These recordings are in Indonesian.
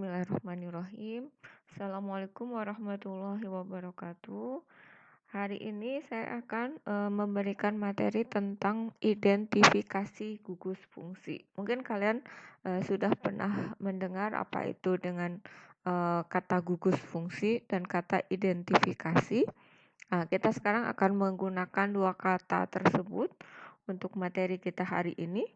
Bismillahirrahmanirrahim. Assalamualaikum warahmatullahi wabarakatuh. Hari ini saya akan memberikan materi tentang identifikasi gugus fungsi. Mungkin kalian sudah pernah mendengar apa itu dengan kata gugus fungsi dan kata identifikasi. Kita sekarang akan menggunakan dua kata tersebut untuk materi kita hari ini.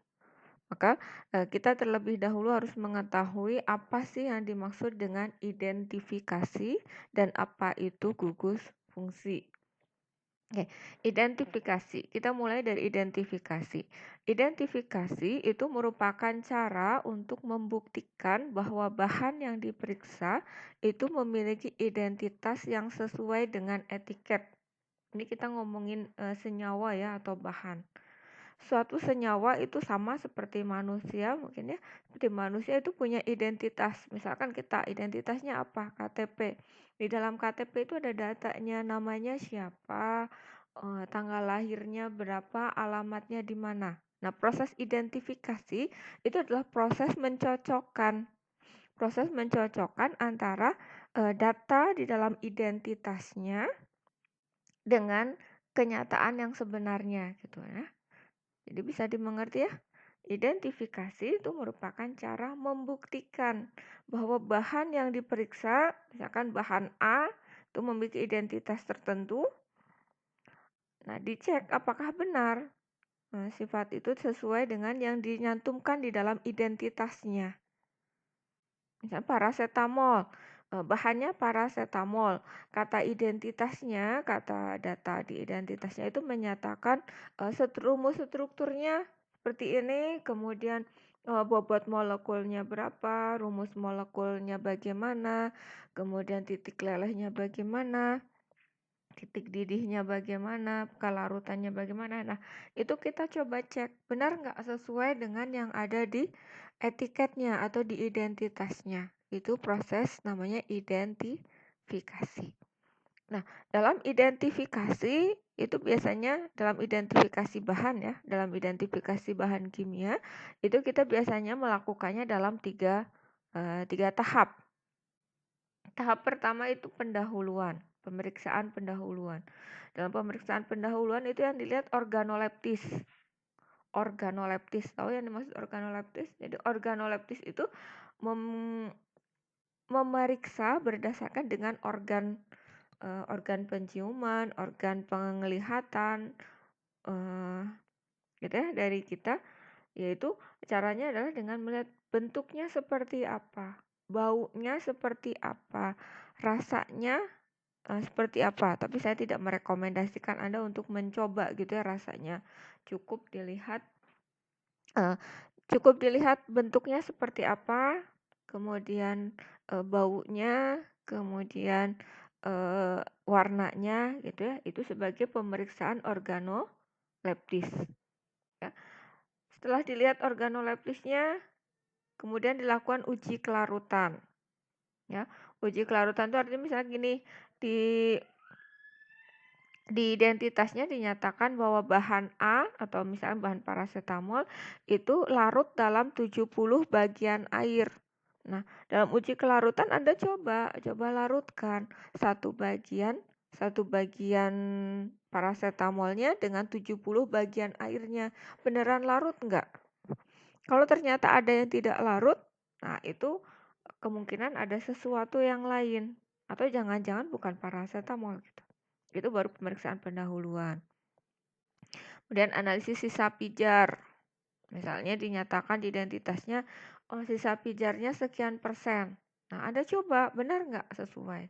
Maka kita terlebih dahulu harus mengetahui apa sih yang dimaksud dengan identifikasi dan apa itu gugus fungsi. Oke, identifikasi. Kita mulai dari identifikasi. Identifikasi itu merupakan cara untuk membuktikan bahwa bahan yang diperiksa itu memiliki identitas yang sesuai dengan etiket. Ini kita ngomongin senyawa ya atau bahan. Suatu senyawa itu sama seperti manusia mungkin ya, seperti manusia itu punya identitas. Misalkan kita identitasnya apa? KTP. Di dalam KTP itu ada datanya, namanya siapa, tanggal lahirnya berapa, alamatnya di mana. Nah, proses identifikasi itu adalah proses mencocokkan. Proses mencocokkan antara data di dalam identitasnya dengan kenyataan yang sebenarnya gitu ya. Jadi bisa dimengerti ya, identifikasi itu merupakan cara membuktikan bahwa bahan yang diperiksa, misalkan bahan A itu memiliki identitas tertentu. Nah, dicek apakah benar sifat itu sesuai dengan yang dinyantumkan di dalam identitasnya. Misalnya paracetamol, bahannya paracetamol. Kata identitasnya, kata data di identitasnya itu menyatakan rumus strukturnya seperti ini, kemudian bobot molekulnya berapa, rumus molekulnya bagaimana, kemudian titik lelehnya bagaimana, titik didihnya bagaimana, kelarutannya bagaimana. Nah, itu kita coba cek benar nggak sesuai dengan yang ada di etiketnya atau di identitasnya. Itu proses namanya identifikasi. Nah, dalam identifikasi itu biasanya dalam identifikasi bahan ya, dalam identifikasi bahan kimia itu kita biasanya melakukannya dalam tiga tahap. Tahap pertama itu pendahuluan, pemeriksaan pendahuluan. Dalam pemeriksaan pendahuluan itu yang dilihat organoleptis. Organoleptis, tahu yang dimaksud organoleptis? Jadi organoleptis itu memeriksa berdasarkan dengan organ penciuman, organ penglihatan, gitu ya dari kita, yaitu caranya adalah dengan melihat bentuknya seperti apa, baunya seperti apa, rasanya seperti apa. Tapi saya tidak merekomendasikan Anda untuk mencoba gitu ya rasanya. Cukup dilihat bentuknya seperti apa, kemudian baunya, kemudian warnanya gitu ya. Itu sebagai pemeriksaan organoleptis. Ya. Setelah dilihat organoleptisnya, kemudian dilakukan uji kelarutan. Ya, uji kelarutan itu artinya misalnya gini, di identitasnya dinyatakan bahwa bahan A atau misalnya bahan paracetamol itu larut dalam 70 bagian air. Nah, dalam uji kelarutan Anda coba larutkan satu bagian paracetamolnya dengan 70 bagian airnya. Beneran larut enggak? Kalau ternyata ada yang tidak larut, nah itu kemungkinan ada sesuatu yang lain. Atau jangan-jangan bukan paracetamol gitu. Itu baru pemeriksaan pendahuluan. Kemudian analisis sisa pijar. Misalnya dinyatakan identitasnya, sisa pijarnya sekian persen. Nah, Anda coba, benar nggak sesuai?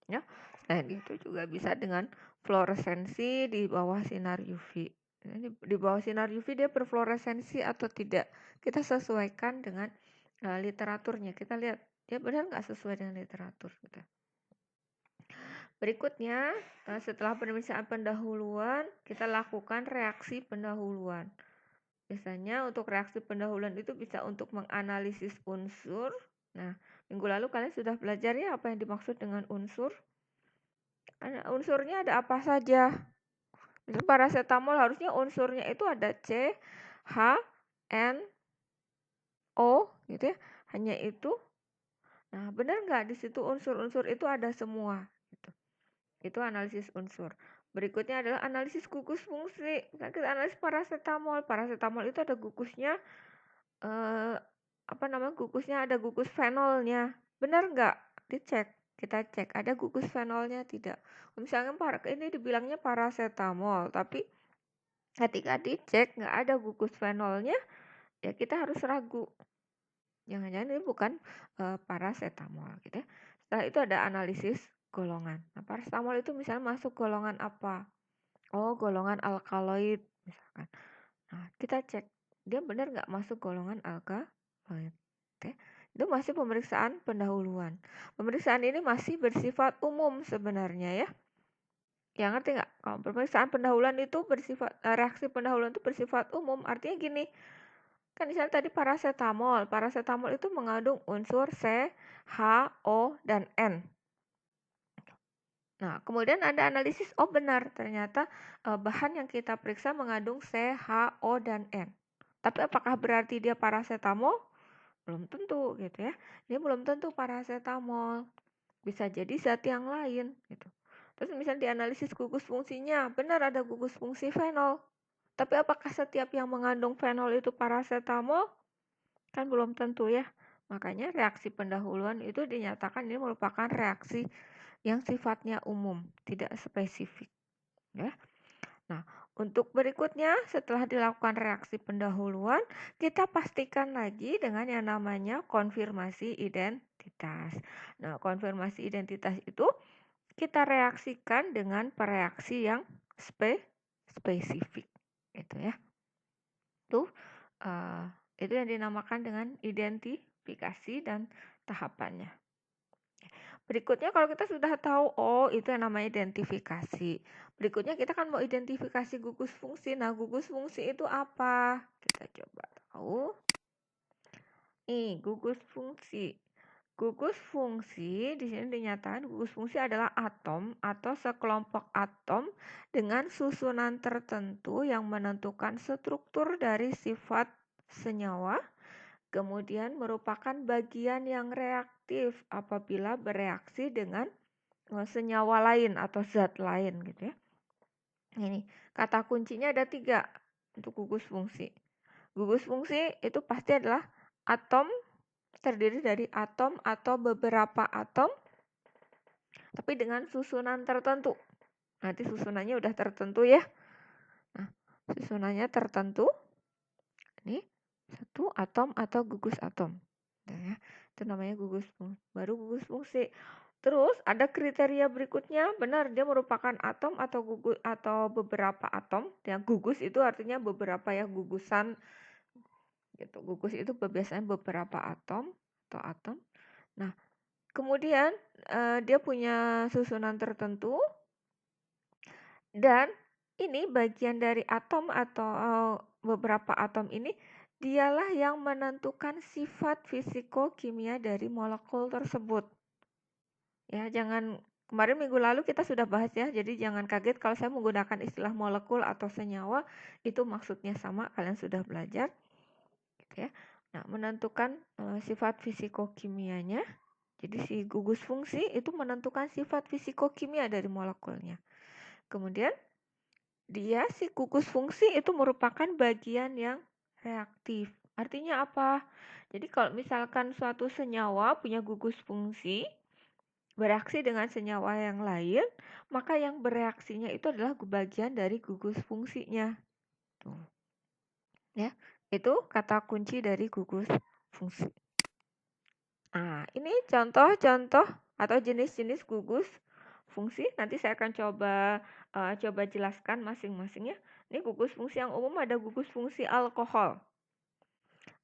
Ya. Selain itu juga bisa dengan fluoresensi di bawah sinar UV. Di bawah sinar UV dia berfluoresensi atau tidak. Kita sesuaikan dengan literaturnya. Kita lihat, dia benar nggak sesuai dengan literatur. Gitu. Berikutnya, setelah pemeriksaan pendahuluan, kita lakukan reaksi pendahuluan. Biasanya untuk reaksi pendahuluan itu bisa untuk menganalisis unsur. Nah, minggu lalu kalian sudah belajar ya apa yang dimaksud dengan unsur? Unsurnya ada apa saja? Misalnya paracetamol harusnya unsurnya itu ada C, H, N, O gitu ya. Hanya itu. Nah, benar nggak di situ unsur-unsur itu ada semua gitu. Itu analisis unsur. Berikutnya adalah analisis gugus fungsi. Misalnya kita analisis paracetamol. Paracetamol itu ada gugusnya, eh, gugusnya ada gugus fenolnya. Benar nggak? Dicek. Kita cek ada gugus fenolnya tidak. Misalnya ini dibilangnya paracetamol, tapi ketika dicek nggak ada gugus fenolnya, ya kita harus ragu. Jangan-jangan ini bukan paracetamol gitu ya. Setelah itu ada analisis golongan. Nah, paracetamol itu misalnya masuk golongan apa? Oh, golongan alkaloid misalkan. Nah, kita cek dia benar nggak masuk golongan alkaloid. Oke. Itu masih pemeriksaan pendahuluan. Pemeriksaan ini masih bersifat umum sebenarnya ya. Ya ngerti nggak? Kalau pemeriksaan pendahuluan itu reaksi pendahuluan itu bersifat umum. Artinya gini, kan misalnya tadi paracetamol. Paracetamol itu mengandung unsur C, H, O, dan N. Nah, kemudian ada analisis, oh benar, ternyata bahan yang kita periksa mengandung C, H, O, dan N. Tapi apakah berarti dia paracetamol? Belum tentu gitu ya. Ini belum tentu paracetamol. Bisa jadi zat yang lain gitu. Terus misalnya dianalisis gugus fungsinya, benar ada gugus fungsi fenol. Tapi apakah setiap yang mengandung fenol itu paracetamol? Kan belum tentu ya. Makanya reaksi pendahuluan itu dinyatakan ini merupakan reaksi yang sifatnya umum, tidak spesifik. Ya. Nah, untuk berikutnya setelah dilakukan reaksi pendahuluan, kita pastikan lagi dengan yang namanya konfirmasi identitas. Nah, konfirmasi identitas itu kita reaksikan dengan pereaksi yang spesifik. Gitu ya. Tuh, itu yang dinamakan dengan identifikasi dan tahapannya. Berikutnya kalau kita sudah tahu, oh itu yang namanya identifikasi. Berikutnya kita kan mau identifikasi gugus fungsi. Nah, gugus fungsi itu apa? Kita coba tahu. Nih, gugus fungsi. Gugus fungsi di sini dinyatakan gugus fungsi adalah atom atau sekelompok atom dengan susunan tertentu yang menentukan struktur dari sifat senyawa, kemudian merupakan bagian yang reaktif apabila bereaksi dengan senyawa lain atau zat lain gitu ya. Ini kata kuncinya ada 3 untuk gugus fungsi. Gugus fungsi itu pasti adalah atom, terdiri dari atom atau beberapa atom, tapi dengan susunan tertentu. Nanti susunannya udah tertentu ya. Nah, susunannya tertentu. Ini satu atom atau gugus atom. Nah, ya, itu namanya gugus fungsi. Baru gugus fungsi. Terus ada kriteria berikutnya, benar dia merupakan atom atau gugus atau beberapa atom. Yang gugus itu artinya beberapa ya, gugusan gitu. Gugus itu biasanya beberapa atom atau atom. Nah, kemudian dia punya susunan tertentu dan ini bagian dari atom atau beberapa atom ini dialah yang menentukan sifat fisiko-kimia dari molekul tersebut. Ya, kemarin minggu lalu kita sudah bahas ya, jadi jangan kaget kalau saya menggunakan istilah molekul atau senyawa, itu maksudnya sama, kalian sudah belajar. Gitu ya. Nah, menentukan sifat fisiko-kimianya. Jadi si gugus fungsi itu menentukan sifat fisiko-kimia dari molekulnya. Kemudian si gugus fungsi itu merupakan bagian yang reaktif. Artinya apa? Jadi kalau misalkan suatu senyawa punya gugus fungsi, bereaksi dengan senyawa yang lain, maka yang bereaksinya itu adalah bagian dari gugus fungsinya. Tuh. Ya, itu kata kunci dari gugus fungsi. Nah, ini contoh-contoh atau jenis-jenis gugus fungsi. Nanti saya akan coba jelaskan masing-masingnya. Ini gugus fungsi yang umum ada gugus fungsi alkohol.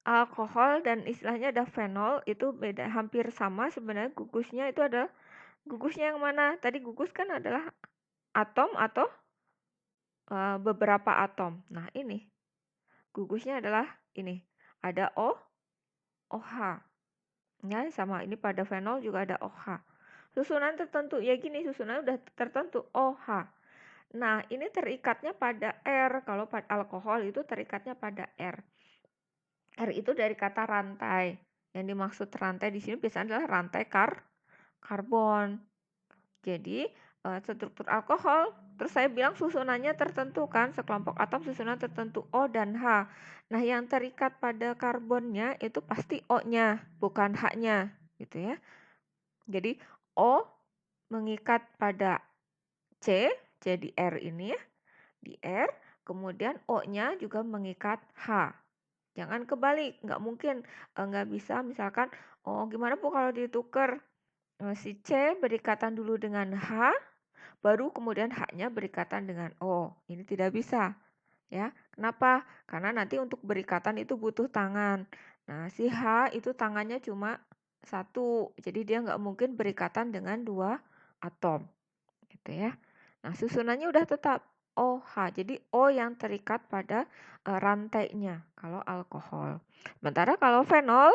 Alkohol dan istilahnya ada fenol, itu beda, hampir sama sebenarnya gugusnya itu adalah gugusnya yang mana? Tadi gugus kan adalah atom atau beberapa atom. Nah, ini gugusnya adalah ini. Ada OH. Ya, sama ini pada fenol juga ada OH. Susunan tertentu, ya gini susunan udah tertentu OH. Nah, ini terikatnya pada R. Kalau pada alkohol itu terikatnya pada R. R itu dari kata rantai. Yang dimaksud rantai di sini biasanya adalah rantai karbon. Jadi struktur alkohol, terus saya bilang susunannya tertentu kan, sekelompok atom susunan tertentu O dan H. Nah, yang terikat pada karbonnya itu pasti O-nya, bukan H-nya, gitu ya. Jadi O mengikat pada C, jadi R ini ya, di R, kemudian O-nya juga mengikat H. Jangan kebalik, nggak mungkin, nggak bisa misalkan, oh gimana Bu kalau ditukar, si C berikatan dulu dengan H, baru kemudian H-nya berikatan dengan O. Ini tidak bisa, ya. Kenapa? Karena nanti untuk berikatan itu butuh tangan. Nah, si H itu tangannya cuma satu, jadi dia nggak mungkin berikatan dengan dua atom, gitu ya. Nah, susunannya udah tetap OH. Jadi O yang terikat pada rantainya kalau alkohol. Sementara kalau fenol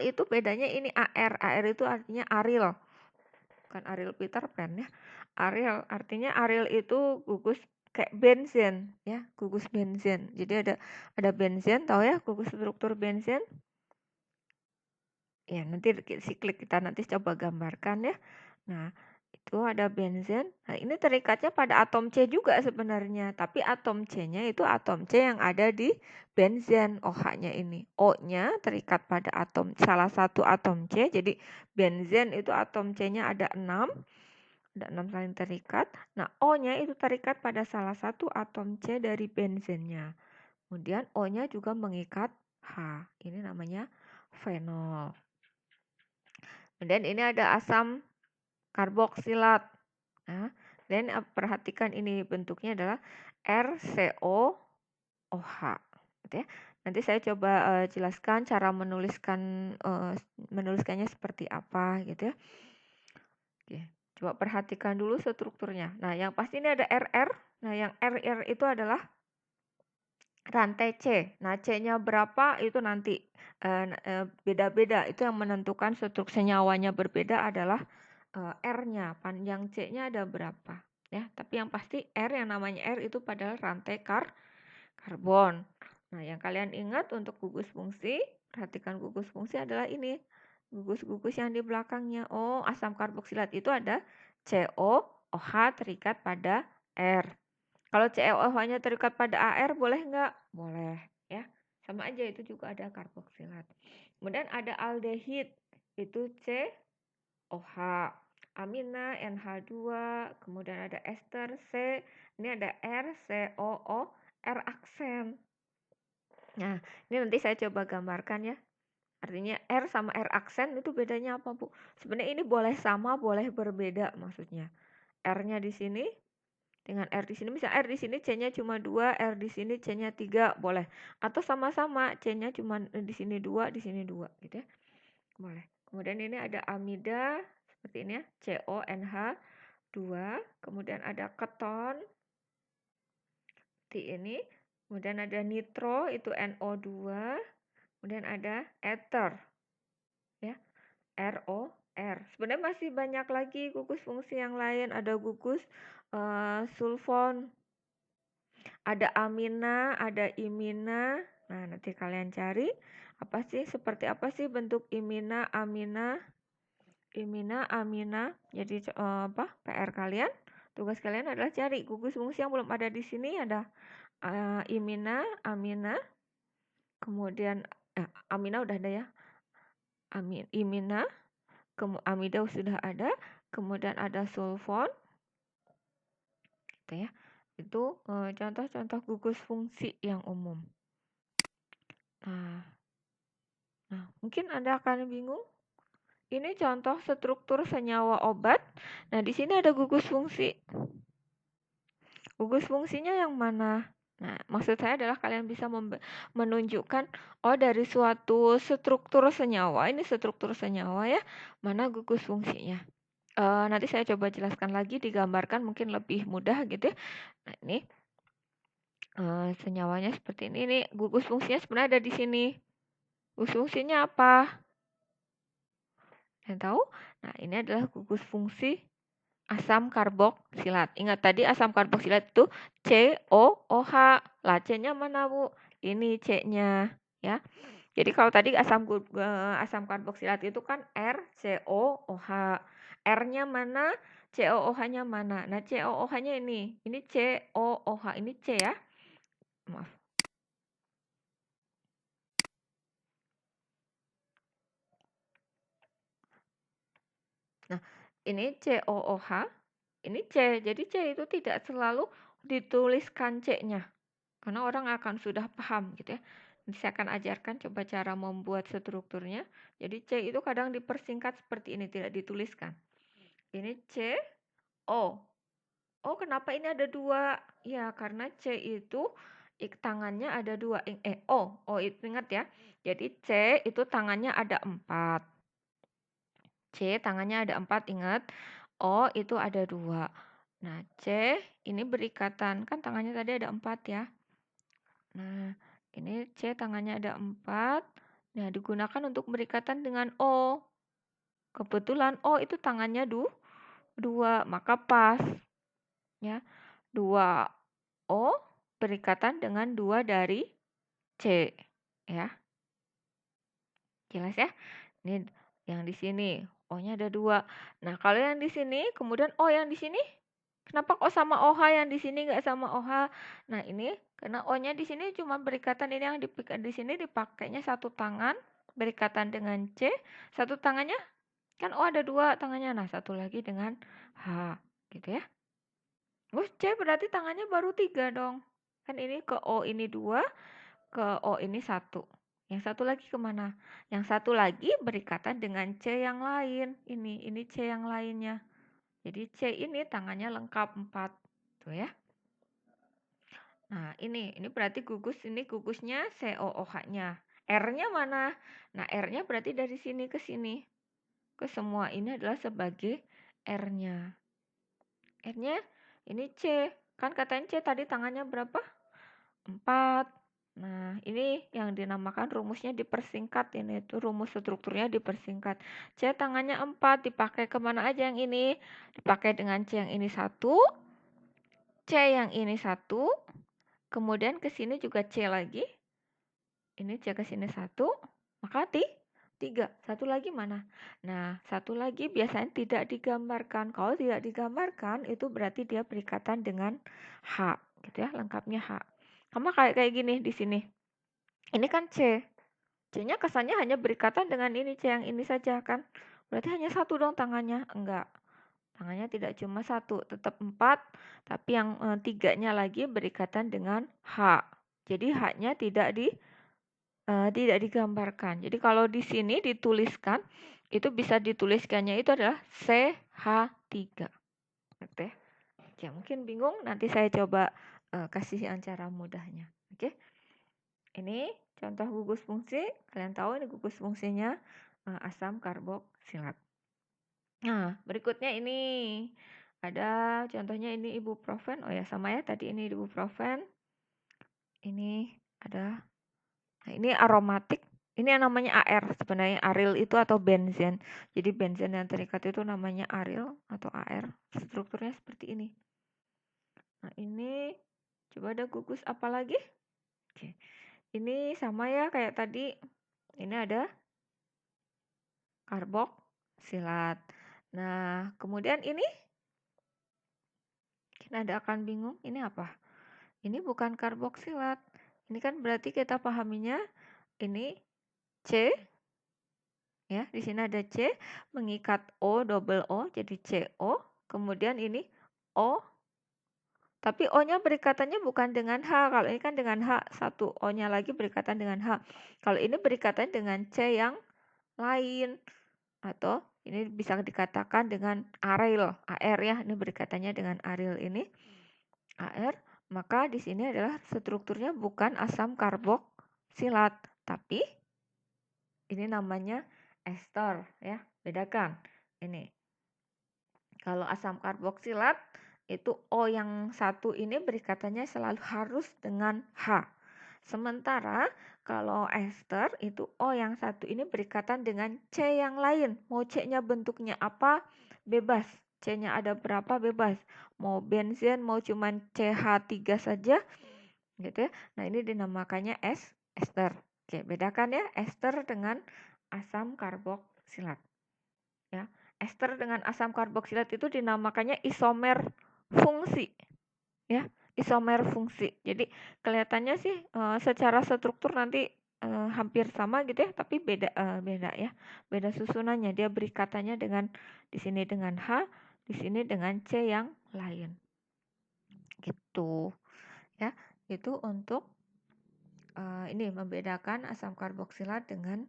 itu bedanya ini AR. AR itu artinya Aril. Bukan Ariel Peter Pan ya. Artinya Ariel itu gugus kayak benzen ya, gugus benzen. Jadi ada benzen, tahu ya gugus struktur benzen? Ya, nanti siklik kita nanti coba gambarkan ya. Nah, itu ada benzen. Nah, ini terikatnya pada atom C juga sebenarnya, tapi atom C-nya itu atom C yang ada di benzen OH-nya ini. O-nya terikat pada salah satu atom C. Jadi benzen itu atom C-nya ada 6 saling terikat. Nah, O-nya itu terikat pada salah satu atom C dari benzennya. Kemudian O-nya juga mengikat H. Ini namanya fenol. Kemudian ini ada asam karboksilat. Nah, dan perhatikan ini bentuknya adalah RCOOH. Gitu ya. Nanti saya coba jelaskan cara menuliskannya seperti apa gitu ya. Oke, coba perhatikan dulu strukturnya. Nah, yang pasti ini ada RR. Nah, yang RR itu adalah rantai C. Nah, C-nya berapa itu nanti beda-beda. Itu yang menentukan struktur senyawanya berbeda adalah R-nya. Panjang C-nya ada berapa. Ya, tapi yang pasti R yang namanya R itu padahal rantai karbon. Nah, yang kalian ingat untuk gugus fungsi, perhatikan gugus fungsi adalah ini. Gugus-gugus yang di belakangnya. Oh, asam karboksilat itu ada COOH terikat pada R. Kalau COOH-nya terikat pada AR boleh nggak? Boleh, ya. Sama aja itu juga ada karboksilat. Kemudian ada aldehid, itu COH. Amina NH2, kemudian ada ester C, ini ada RCOO, R aksen. Nah, ini nanti saya coba gambarkan ya. Artinya R sama R aksen itu bedanya apa, Bu? Sebenarnya ini boleh sama, boleh berbeda maksudnya. R-nya di sini dengan R di sini, misal R di sini C-nya cuma 2, R di sini C-nya 3, boleh. Atau sama-sama C-nya cuma di sini 2, di sini 2 gitu ya. Boleh. Kemudian ini ada amida seperti ini ya, CONH2, kemudian ada keton seperti ini. Kemudian ada nitro itu NO2, kemudian ada ether ya, ROR. Sebenarnya masih banyak lagi gugus fungsi yang lain, ada gugus sulfon, ada amina, ada imina. Nah, nanti kalian cari seperti apa sih bentuk imina, amina, amina. Jadi PR kalian, tugas kalian adalah cari gugus fungsi yang belum ada di sini. Ada imina, amina, kemudian amina udah ada ya, imina, amida sudah ada, kemudian ada sulfon, gitu ya. Itu contoh-contoh gugus fungsi yang umum. Nah, mungkin Anda akan bingung. Ini contoh struktur senyawa obat. Nah, di sini ada gugus fungsi. Gugus fungsinya yang mana? Nah, maksud saya adalah kalian bisa menunjukkan, oh dari suatu struktur senyawa, ini struktur senyawa ya, mana gugus fungsinya. Nanti saya coba jelaskan lagi, digambarkan mungkin lebih mudah gitu ya. Nah, ini senyawanya seperti ini. Ini gugus fungsinya sebenarnya ada di sini. Gugus fungsinya apa? Yang tahu? Nah, ini adalah gugus fungsi asam karboksilat. Ingat tadi asam karboksilat itu COOH. Lah C-nya mana, Bu? Ini C-nya, ya. Jadi kalau tadi asam karboksilat itu kan RCOOH. R-nya mana? COOH-nya mana? Nah, COOH-nya ini COOH, ini C ya. Maaf. Nah, ini COOH, ini C. Jadi C itu tidak selalu dituliskan C-nya. Karena orang akan sudah paham gitu ya. Nanti saya akan ajarkan coba cara membuat strukturnya. Jadi C itu kadang dipersingkat seperti ini, tidak dituliskan. Ini C, O. Oh, kenapa ini ada dua? Ya, karena C itu tangannya ada dua. O itu ingat ya. Jadi C itu tangannya ada 4. C tangannya ada 4, ingat. O itu ada 2. Nah, C ini berikatan. Kan tangannya tadi ada 4 ya. Nah, ini C tangannya ada 4. Nah, digunakan untuk berikatan dengan O. Kebetulan O itu tangannya 2, maka pas. Ya, 2 O berikatan dengan 2 dari C. Ya, jelas ya? Ini yang di sini, O-nya ada 2. Nah, kalau yang di sini, kemudian O yang di sini, kenapa kok sama OH yang di sini nggak sama OH? Nah, ini karena O-nya di sini cuma berikatan, ini yang di sini dipakainya satu tangan berikatan dengan C, satu tangannya kan O ada 2 tangannya. Nah, satu lagi dengan H, gitu ya. Oh, C berarti tangannya baru 3 dong. Kan ini ke O ini 2, ke O ini 1. Yang satu lagi kemana? Yang satu lagi berikatan dengan C yang lain. Ini C yang lainnya. Jadi C ini tangannya lengkap 4. Tuh ya. Nah, ini berarti gugus, ini gugusnya COOH-nya. R-nya mana? Nah, R-nya berarti dari sini ke sini. Ke semua ini adalah sebagai R-nya. R-nya ini C. Kan katanya C tadi tangannya berapa? 4. Nah, ini yang dinamakan rumusnya dipersingkat. Ini itu rumus strukturnya dipersingkat. C tangannya 4, dipakai kemana aja yang ini? Dipakai dengan C yang ini 1, C yang ini 1, kemudian ke sini juga C lagi. Ini C ke sini 1, maka 3. Satu lagi mana? Nah, satu lagi biasanya tidak digambarkan. Kalau tidak digambarkan, itu berarti dia berikatan dengan H. Gitu ya, lengkapnya H. Sama kayak gini di sini. Ini kan C. C-nya kesannya hanya berikatan dengan ini C yang ini saja kan. Berarti hanya satu dong tangannya. Enggak. Tangannya tidak cuma satu, tetap 4. Tapi yang 3-nya lagi berikatan dengan H. Jadi H-nya tidak digambarkan. Jadi kalau di sini dituliskan, itu bisa dituliskannya itu adalah CH3. Oke. Ya, mungkin bingung, nanti saya coba kasih yang cara mudahnya. Oke. Ini contoh gugus fungsi, kalian tahu ini gugus fungsinya asam karboksilat. Nah, berikutnya ini ada contohnya, ini ibuprofen. Oh ya, sama ya, tadi ini ibuprofen. Ini ada, nah ini aromatik. Ini yang namanya AR, sebenarnya aril itu atau benzen. Jadi benzen yang terikat itu namanya aril atau AR. Strukturnya seperti ini. Nah, ini coba ada gugus apa lagi? Oke. Ini sama ya kayak tadi. Ini ada karboksilat. Nah, kemudian ini kita akan bingung, ini apa? Ini bukan karboksilat. Ini kan berarti kita pahaminya ini C. Ya, di sini ada C mengikat O, double O, jadi CO. Kemudian ini O, tapi O-nya berikatannya bukan dengan H. Kalau ini kan dengan H, satu O-nya lagi berikatan dengan H. Kalau ini berikatan dengan C yang lain. Atau ini bisa dikatakan dengan aril, AR ya. Ini berikatannya dengan aril ini, AR. Maka di sini adalah strukturnya bukan asam karboksilat, tapi ini namanya ester ya. Bedakan. Ini. Kalau asam karboksilat itu O yang satu ini berikatannya selalu harus dengan H. Sementara kalau ester itu O yang satu ini berikatan dengan C yang lain. Mau C-nya bentuknya apa? Bebas. C-nya ada berapa? Bebas. Mau benzen, mau cuman CH3 saja gitu ya. Nah, ini dinamakannya ester. Oke, bedakan ya ester dengan asam karboksilat. Ya, ester dengan asam karboksilat itu dinamakannya isomer fungsi. Ya, isomer fungsi. Jadi kelihatannya sih secara struktur nanti hampir sama gitu ya, tapi beda ya. Beda susunannya. Dia beri katanya dengan di sini dengan H, di sini dengan C yang lain. Gitu. Ya, itu untuk ini membedakan asam karboksilat dengan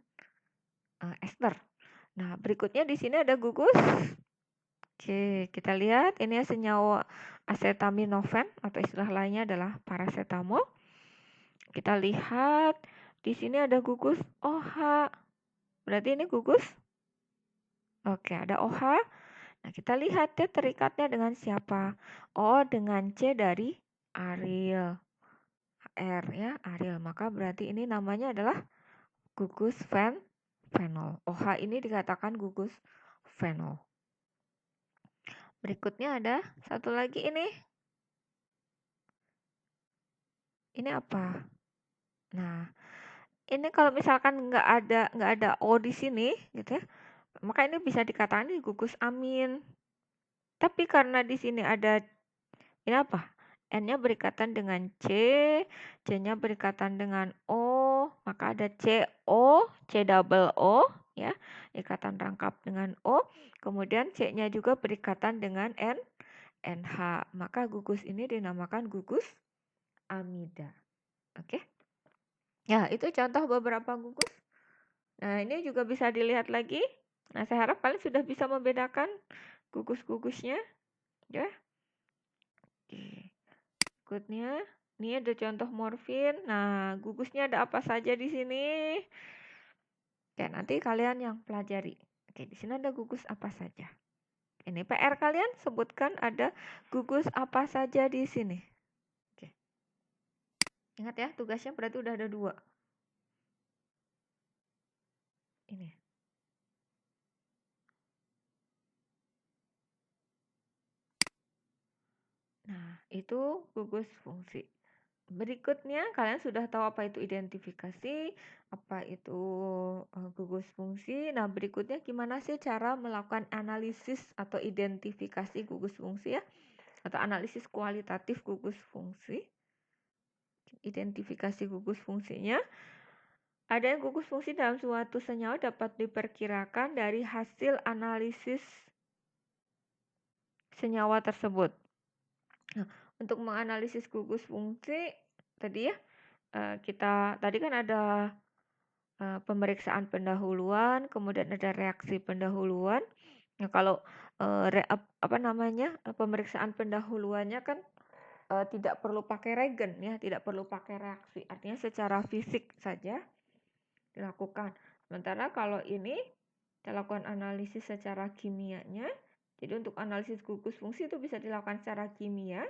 ester. Nah, berikutnya di sini ada gugus. Oke, kita lihat ini senyawa acetaminophen atau istilah lainnya adalah paracetamol. Kita lihat di sini ada gugus OH. Berarti ini gugus. Oke, ada OH. Nah, kita lihat ya terikatnya dengan siapa? Oh, dengan C dari aril. R ya, aril. Maka berarti ini namanya adalah gugus fenol. OH ini dikatakan gugus fenol. Berikutnya ada satu lagi ini. Ini apa? Nah, ini kalau misalkan nggak ada O di sini, gitu ya, maka ini bisa dikatakan ini gugus amin. Tapi karena di sini ada ini apa? N-nya berikatan dengan C, C-nya berikatan dengan O, maka ada CO, C double O, ya, ikatan rangkap dengan O. Kemudian C-nya juga berikatan dengan N, NH. Maka gugus ini dinamakan gugus amida. Oke? Ya, itu contoh beberapa gugus. Nah, ini juga bisa dilihat lagi. Nah, saya harap kalian sudah bisa membedakan gugus-gugusnya, ya. Oke. Berikutnya, ini ada contoh morfin. Nah, gugusnya ada apa saja di sini? Oke, nanti kalian yang pelajari. Oke, di sini ada gugus apa saja. Ini PR kalian sebutkan ada gugus apa saja di sini. Oke. Ingat ya, tugasnya berarti udah ada 2. Ini. Nah, itu gugus fungsi. Berikutnya, kalian sudah tahu apa itu identifikasi, apa itu gugus fungsi. Nah, berikutnya gimana sih cara melakukan analisis atau identifikasi gugus fungsi ya? Atau analisis kualitatif gugus fungsi. Identifikasi gugus fungsinya. Ada yang gugus fungsi dalam suatu senyawa dapat diperkirakan dari hasil analisis senyawa tersebut. Nah, untuk menganalisis gugus fungsi tadi ya, kita tadi kan ada pemeriksaan pendahuluan, kemudian ada reaksi pendahuluan. Nah, kalau pemeriksaan pendahuluannya kan tidak perlu pakai regen ya, tidak perlu pakai reaksi. Artinya secara fisik saja dilakukan. Sementara kalau ini kita lakukan analisis secara kimianya. Jadi untuk analisis gugus fungsi itu bisa dilakukan secara kimia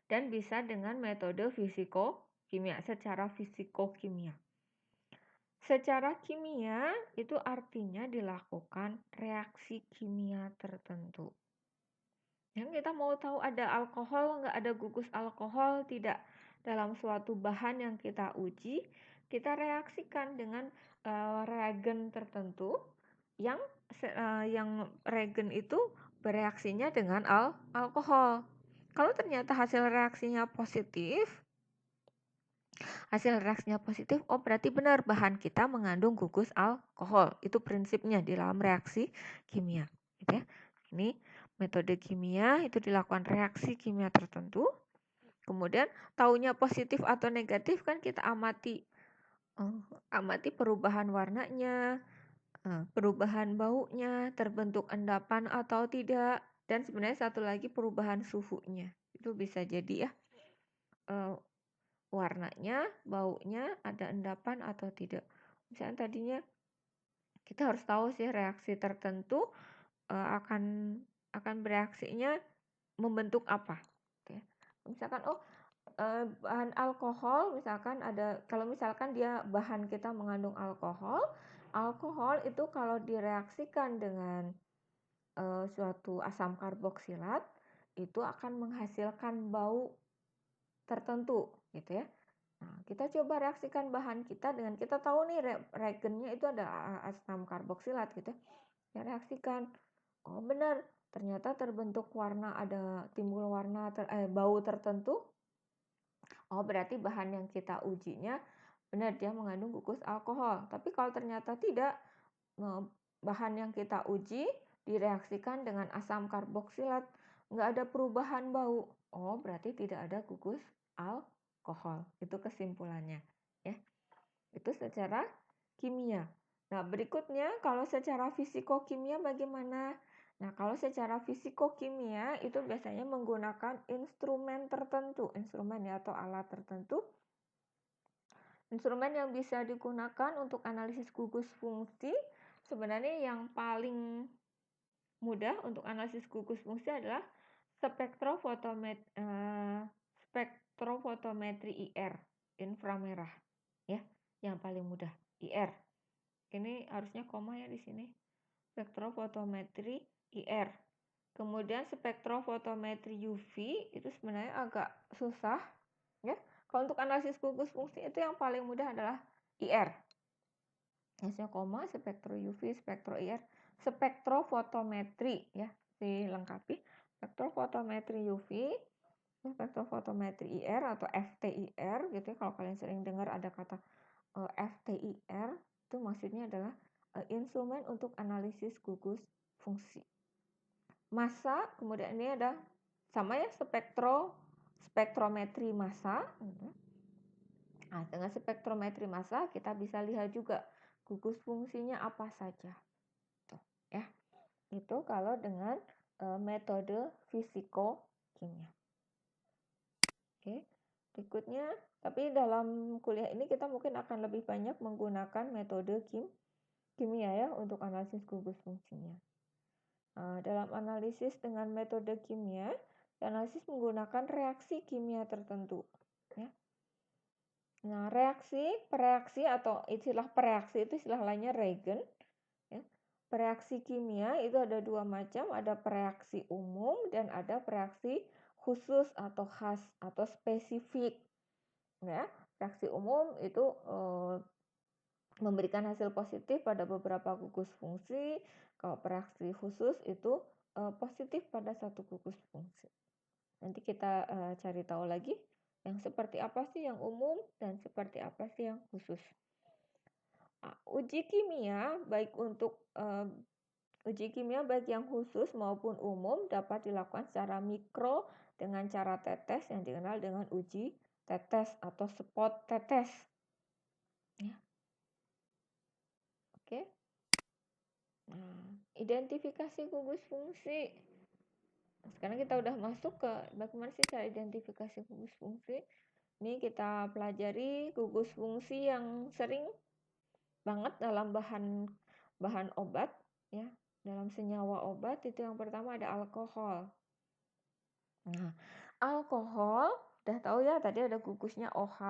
dan bisa dengan metode fisiko-kimia, secara fisiko-kimia. Secara kimia itu artinya dilakukan reaksi kimia tertentu. Yang kita mau tahu ada alkohol, nggak ada gugus alkohol, tidak dalam suatu bahan yang kita uji, kita reaksikan dengan reagen tertentu yang reagen itu bereaksinya dengan alkohol. Kalau ternyata hasil reaksinya positif, oh berarti benar bahan kita mengandung gugus alkohol. Itu prinsipnya di dalam reaksi kimia, gitu ya. Ini metode kimia itu dilakukan reaksi kimia tertentu. Kemudian taunya positif atau negatif kan kita amati perubahan warnanya, perubahan baunya, terbentuk endapan atau tidak, dan sebenarnya satu lagi perubahan suhunya. Itu bisa jadi ya. Warnanya, baunya, ada endapan atau tidak. Misalnya tadinya kita harus tahu sih reaksi tertentu akan bereaksinya membentuk apa. Oke. Misalkan bahan alkohol, misalkan kalau misalkan dia bahan kita mengandung alkohol, alkohol itu kalau direaksikan dengan suatu asam karboksilat itu akan menghasilkan bau tertentu, gitu ya. Nah, kita coba reaksikan bahan kita dengan kita tahu nih reagennya itu ada asam karboksilat gitu. Ya, reaksikan. Oh, benar. Ternyata terbentuk warna, ada timbul warna bau tertentu. Oh, berarti bahan yang kita ujinya benar dia mengandung gugus alkohol. Tapi kalau ternyata tidak, bahan yang kita uji direaksikan dengan asam karboksilat, nggak ada perubahan bau. Oh, berarti tidak ada gugus alkohol. Itu kesimpulannya. Ya, itu secara kimia. Nah, berikutnya kalau secara fisikokimia bagaimana? Nah, kalau secara fisikokimia itu biasanya menggunakan instrumen tertentu, instrumen ya atau alat tertentu. Instrumen yang bisa digunakan untuk analisis gugus fungsi sebenarnya yang paling mudah untuk analisis gugus fungsi adalah spektrofotometri IR, inframerah, ya, yang paling mudah IR. Ini harusnya koma ya di sini. Spektrofotometri IR. Kemudian spektrofotometri UV itu sebenarnya agak susah, ya. Kalau untuk analisis gugus fungsi itu yang paling mudah adalah IR. Harusnya koma, spektro UV, spektro IR, spektrofotometri ya, dilengkapi. Spektrofotometri UV, spektrofotometri IR atau FTIR gitu ya. Kalau kalian sering dengar ada kata FTIR, itu maksudnya adalah instrumen untuk analisis gugus fungsi. Massa, kemudian ini ada sama ya spektrometri massa. Nah, dengan spektrometri massa kita bisa lihat juga gugus fungsinya apa saja. Tuh, ya. Itu kalau dengan metode fisikokimia. Oke. Berikutnya, tapi dalam kuliah ini kita mungkin akan lebih banyak menggunakan metode kimia ya untuk analisis gugus fungsinya. Dalam analisis dengan metode kimia, analisis menggunakan reaksi kimia tertentu. Ya. Nah, pereaksi atau istilah pereaksi itu istilah lainnya reagen. Ya. Pereaksi kimia itu ada dua macam, ada pereaksi umum dan ada pereaksi khusus atau khas atau spesifik. Ya, reaksi umum itu memberikan hasil positif pada beberapa gugus fungsi. Kalau pereaksi khusus itu positif pada satu gugus fungsi. Nanti kita cari tahu lagi yang seperti apa sih yang umum dan seperti apa sih yang khusus. Uji kimia baik yang khusus maupun umum dapat dilakukan secara mikro dengan cara tetes yang dikenal dengan uji tetes atau spot tetes. Ya. Oke. Nah, identifikasi gugus fungsi. Sekarang kita udah masuk ke bagaimana sih cara identifikasi gugus fungsi. Ini kita pelajari gugus fungsi yang sering banget dalam bahan obat ya. Dalam senyawa obat itu yang pertama ada alkohol. Nah, alkohol udah tahu ya tadi ada gugusnya OH.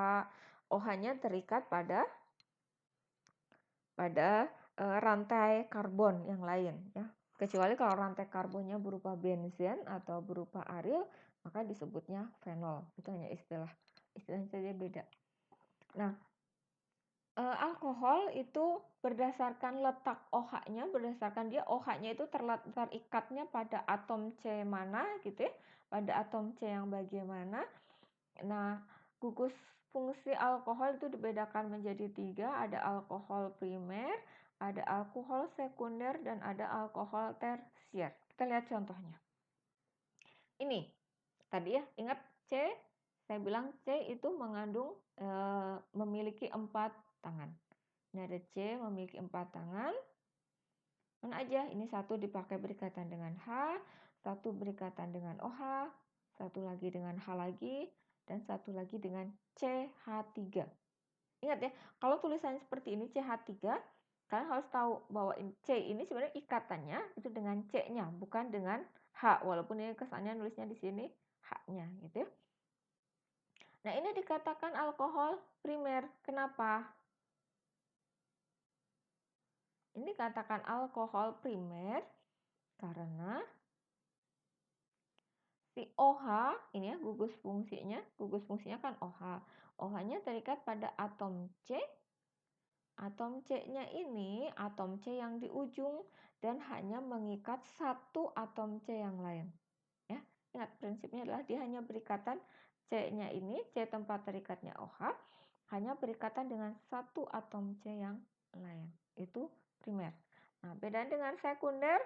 OH-nya terikat pada rantai karbon yang lain ya. Kecuali kalau rantai karbonnya berupa benzen atau berupa aril, maka disebutnya fenol. Itu hanya istilahnya saja beda. Nah, alkohol itu berdasarkan letak OH-nya, berdasarkan dia OH-nya itu terikatnya pada atom C mana gitu ya, pada atom C yang bagaimana. Nah, gugus fungsi alkohol itu dibedakan menjadi 3, ada alkohol primer, ada alkohol sekunder, dan ada alkohol tersier. Kita lihat contohnya. Ini, tadi ya, ingat C, saya bilang C itu mengandung, memiliki 4 tangan. Ini ada C memiliki 4 tangan. Mana aja? Ini satu dipakai berikatan dengan H, satu berikatan dengan OH, satu lagi dengan H lagi, dan satu lagi dengan CH3. Ingat ya, kalau tulisannya seperti ini CH3, kalian harus tahu bahwa C ini sebenarnya ikatannya itu dengan C-nya, bukan dengan H. Walaupun ini kesannya nulisnya di sini H-nya gitu ya. Nah, ini dikatakan alkohol primer. Kenapa? Ini dikatakan alkohol primer karena Si OH, ini ya gugus fungsinya kan OH. OH-nya terikat pada atom C. Atom C-nya ini atom C yang di ujung dan hanya mengikat satu atom C yang lain. Ya, ingat prinsipnya adalah dia hanya berikatan C-nya ini, C tempat terikatnya OH, hanya berikatan dengan satu atom C yang lain. Itu primer. Nah, beda dengan sekunder.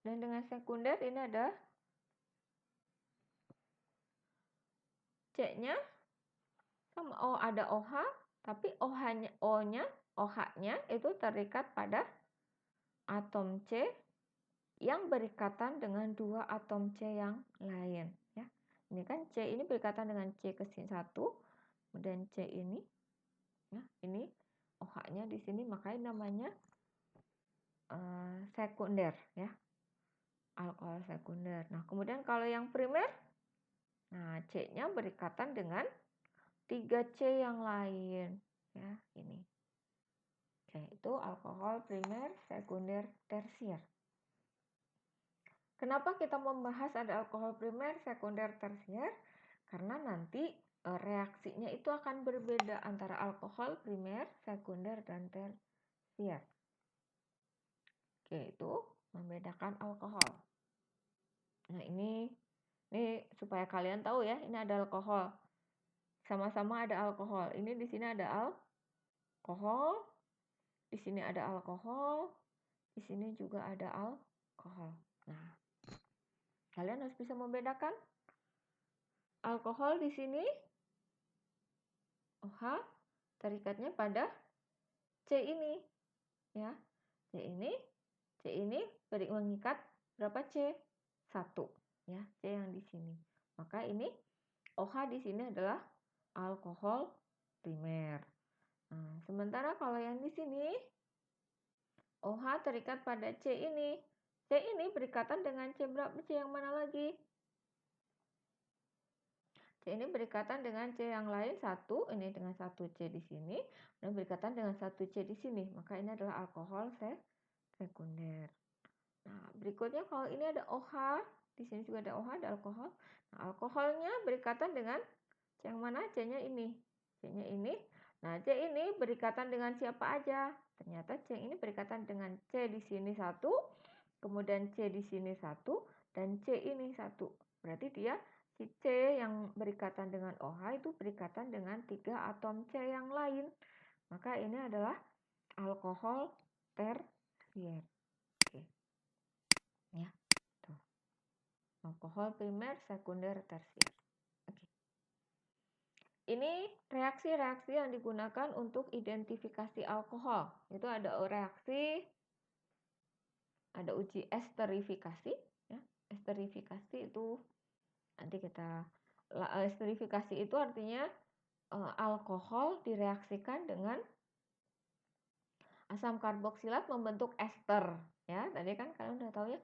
Dan dengan sekunder ini ada C-nya sama ada OH, tapi OH-nya itu terikat pada atom C yang berikatan dengan dua atom C yang lain. Ya, ini kan C ini berikatan dengan C ke sini satu, kemudian C ini, ya, ini OH-nya di sini, makanya namanya sekunder, ya, alkohol sekunder. Nah, kemudian kalau yang primer, nah C-nya berikatan dengan 3C yang lain, ya, ini. C itu alkohol primer, sekunder, tersier. Kenapa kita membahas ada alkohol primer, sekunder, tersier? Karena nanti reaksinya itu akan berbeda antara alkohol primer, sekunder, dan tersier. Oke, itu membedakan alkohol. Nah, ini supaya kalian tahu ya, ini ada alkohol. Sama-sama ada alkohol. Ini di sini ada alkohol, di sini ada alkohol, di sini juga ada alkohol. Nah, kalian harus bisa membedakan alkohol di sini OH terikatnya pada C ini, ya. C ini mengikat berapa C? 1, ya. C yang di sini. Maka ini OH di sini adalah alkohol primer. Nah, sementara kalau yang di sini OH terikat pada C ini. C ini berikatan dengan C berapa? C yang mana lagi? C ini berikatan dengan C yang lain satu, ini dengan satu C di sini, dan berikatan dengan satu C di sini. Maka ini adalah alkohol sekunder. Nah, berikutnya kalau ini ada OH, di sini juga ada OH, ada alkohol. Nah, alkoholnya berikatan dengan C yang mana? C-nya ini. C-nya ini. Nah, C ini berikatan dengan siapa aja? Ternyata C ini berikatan dengan C di sini satu, kemudian C di sini satu, dan C ini satu. Berarti dia si C yang berikatan dengan OH itu berikatan dengan 3 atom C yang lain. Maka ini adalah alkohol tersier. Oke. Ya. Tuh. Alkohol primer, sekunder, tersier. Oke. Ini reaksi-reaksi yang digunakan untuk identifikasi alkohol. Itu ada reaksi, ada uji esterifikasi. Ya. Esterifikasi itu nanti kita esterifikasi itu artinya alkohol direaksikan dengan asam karboksilat membentuk ester. Ya, tadi kan kalian udah tahu ya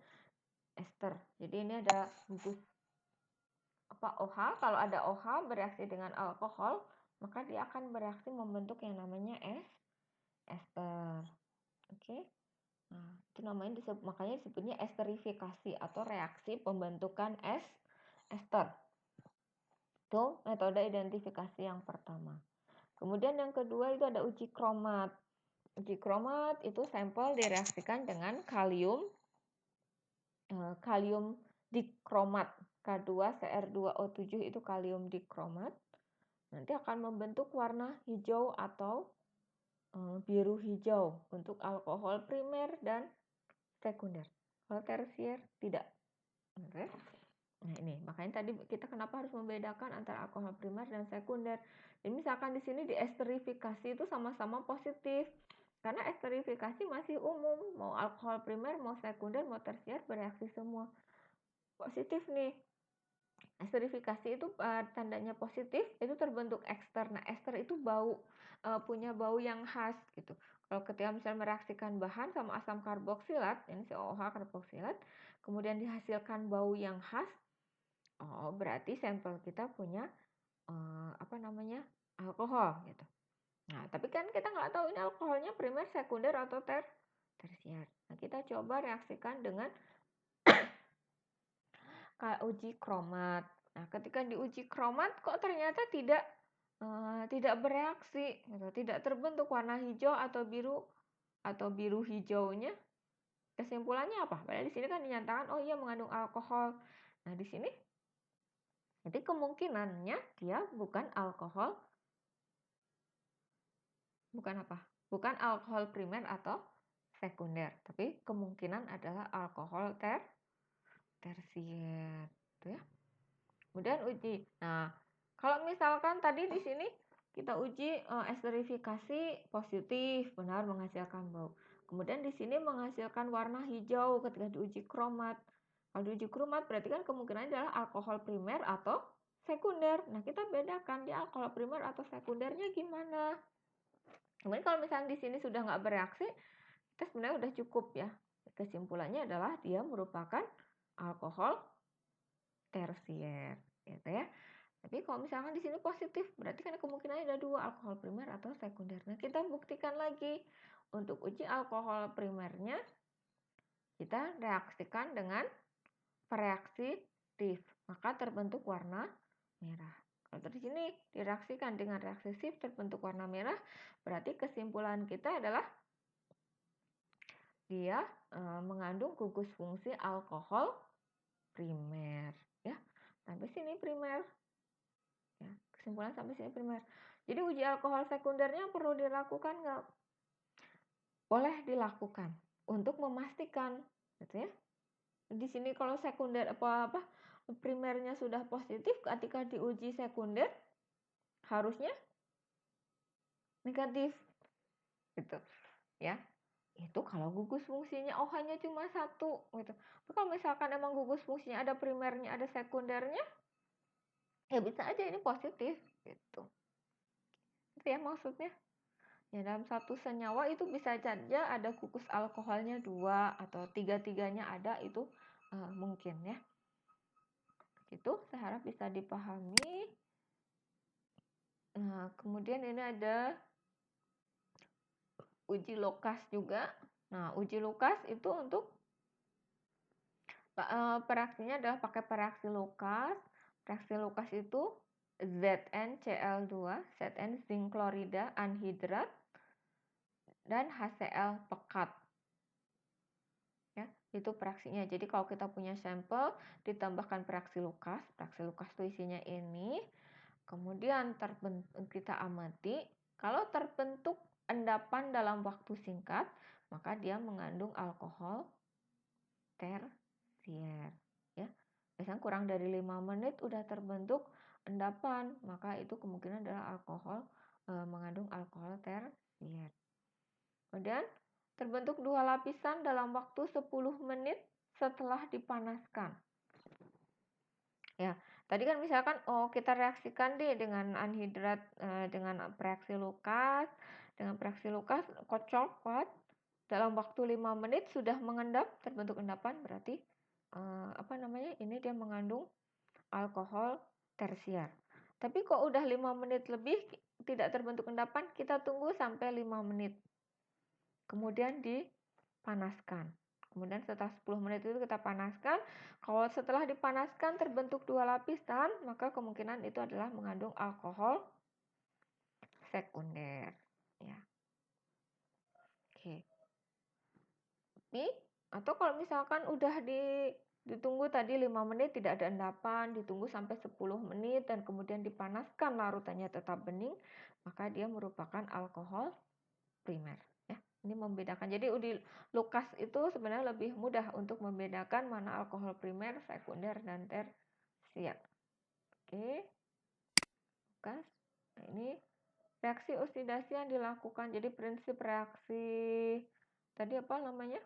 ester. Jadi ini ada gugus OH. Kalau ada OH bereaksi dengan alkohol, maka dia akan bereaksi membentuk yang namanya ester. Oke. Nah, itu namanya makanya disebutnya esterifikasi atau reaksi pembentukan ester. Itu metode identifikasi yang pertama. Kemudian yang kedua itu ada uji kromat. Uji kromat itu sampel direaksikan dengan kalium dikromat. K2Cr2O7 itu kalium dikromat. Nanti akan membentuk warna hijau atau biru hijau untuk alkohol primer dan sekunder. Kalau tersier tidak. Oke. Nah, ini makanya tadi kita kenapa harus membedakan antara alkohol primer dan sekunder. Jadi misalkan di sini di esterifikasi itu sama-sama positif. Karena esterifikasi masih umum, mau alkohol primer, mau sekunder, mau tersier bereaksi semua. Positif nih. Esterifikasi itu tandanya positif, itu terbentuk ester. Nah, ester itu punya bau yang khas gitu. Kalau ketika misalnya mereaksikan bahan sama asam karboksilat, ini COOH karboksilat, kemudian dihasilkan bau yang khas, oh berarti sampel kita punya alkohol gitu. Nah, tapi kan kita nggak tahu ini alkoholnya primer, sekunder, atau tersier. Nah, kita coba reaksikan dengan uji kromat. Nah, ketika diuji kromat kok ternyata tidak bereaksi, gitu. Tidak terbentuk warna hijau atau biru hijaunya. Kesimpulannya apa? Padahal di sini kan dinyatakan oh iya mengandung alkohol. Nah, di sini jadi kemungkinannya dia bukan alkohol, bukan apa? Bukan alkohol primer atau sekunder, tapi kemungkinan adalah alkohol tersier, gitu ya. Kemudian uji. Nah, kalau misalkan tadi di sini kita uji esterifikasi positif, benar menghasilkan bau. Kemudian di sini menghasilkan warna hijau ketika diuji kromat. Kalau diuji kromat berarti kan kemungkinan adalah alkohol primer atau sekunder. Nah, kita bedakan dia alkohol primer atau sekundernya gimana. Kemudian kalau misalnya di sini sudah nggak bereaksi, kita sebenarnya udah cukup ya. Kesimpulannya adalah dia merupakan alkohol tersier, gitu ya. Tapi kalau misalkan di sini positif, berarti kan kemungkinannya ada dua, alkohol primer atau sekunder. Nah, kita buktikan lagi. Untuk uji alkohol primernya, kita reaksikan dengan reaksi Schiff, maka terbentuk warna merah. Kalau di sini direaksikan dengan reaksi Schiff terbentuk warna merah, berarti kesimpulan kita adalah dia mengandung gugus fungsi alkohol primer, ya. Sampai sini primer. Ya, kesimpulan sampai sini primer. Jadi uji alkohol sekundernya perlu dilakukan nggak? Boleh dilakukan untuk memastikan, gitu ya. Di sini kalau sekunder apa primernya sudah positif, ketika diuji sekunder harusnya negatif, gitu ya. Itu kalau gugus fungsinya hanya cuma satu, gitu. Tapi kalau misalkan emang gugus fungsinya ada primernya, ada sekundernya, ya bisa aja ini positif, gitu. Itu ya maksudnya. Ya, dalam satu senyawa itu bisa saja ada gugus alkoholnya 2 atau 3-tiganya ada, itu mungkin ya. Itu saya harap bisa dipahami. Nah, kemudian ini ada uji Lucas juga. Nah, uji Lucas itu untuk reaksinya adalah pakai reaksi Lucas. Reaksi Lucas itu ZnCl2, Zn zinc klorida anhidrat, dan HCl pekat. Ya, itu reaksinya. Jadi kalau kita punya sampel ditambahkan reaksi Lucas itu isinya ini. Kemudian kita amati, kalau terbentuk endapan dalam waktu singkat, maka dia mengandung alkohol tersier, ya. Biasanya kurang dari 5 menit udah terbentuk endapan, maka itu kemungkinan adalah mengandung alkohol tersier. Kemudian terbentuk 2 lapisan dalam waktu 10 menit setelah dipanaskan. Ya, tadi kan misalkan kita reaksikan deh dengan anhidrat dengan reaksi Lucas, kocok dalam waktu 5 menit sudah mengendap, terbentuk endapan, berarti ini dia mengandung alkohol tersier. Tapi kok udah 5 menit lebih tidak terbentuk endapan, kita tunggu sampai 5 menit. Kemudian dipanaskan. Kemudian setelah 10 menit itu kita panaskan. Kalau setelah dipanaskan terbentuk 2 lapisan, maka kemungkinan itu adalah mengandung alkohol sekunder. Ya. Oke. Atau kalau misalkan udah ditunggu tadi 5 menit tidak ada endapan, ditunggu sampai 10 menit dan kemudian dipanaskan larutannya tetap bening, maka dia merupakan alkohol primer. Ini membedakan. Jadi uji Lucas itu sebenarnya lebih mudah untuk membedakan mana alkohol primer, sekunder, dan tersier. Oke. Lucas. Nah, ini reaksi oksidasi yang dilakukan. Jadi prinsip reaksi tadi apa namanya?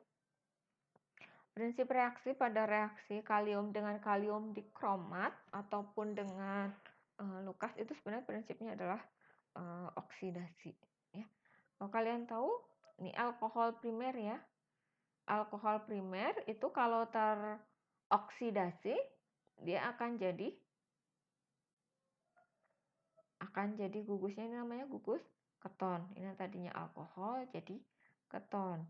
Prinsip reaksi pada reaksi kalium dengan kalium dikromat ataupun dengan Lucas itu sebenarnya prinsipnya adalah oksidasi. Ya. Kalau kalian tahu, ini alkohol primer ya. Alkohol primer itu kalau teroksidasi dia akan jadi gugusnya, ini namanya gugus keton. Ini tadinya alkohol jadi keton.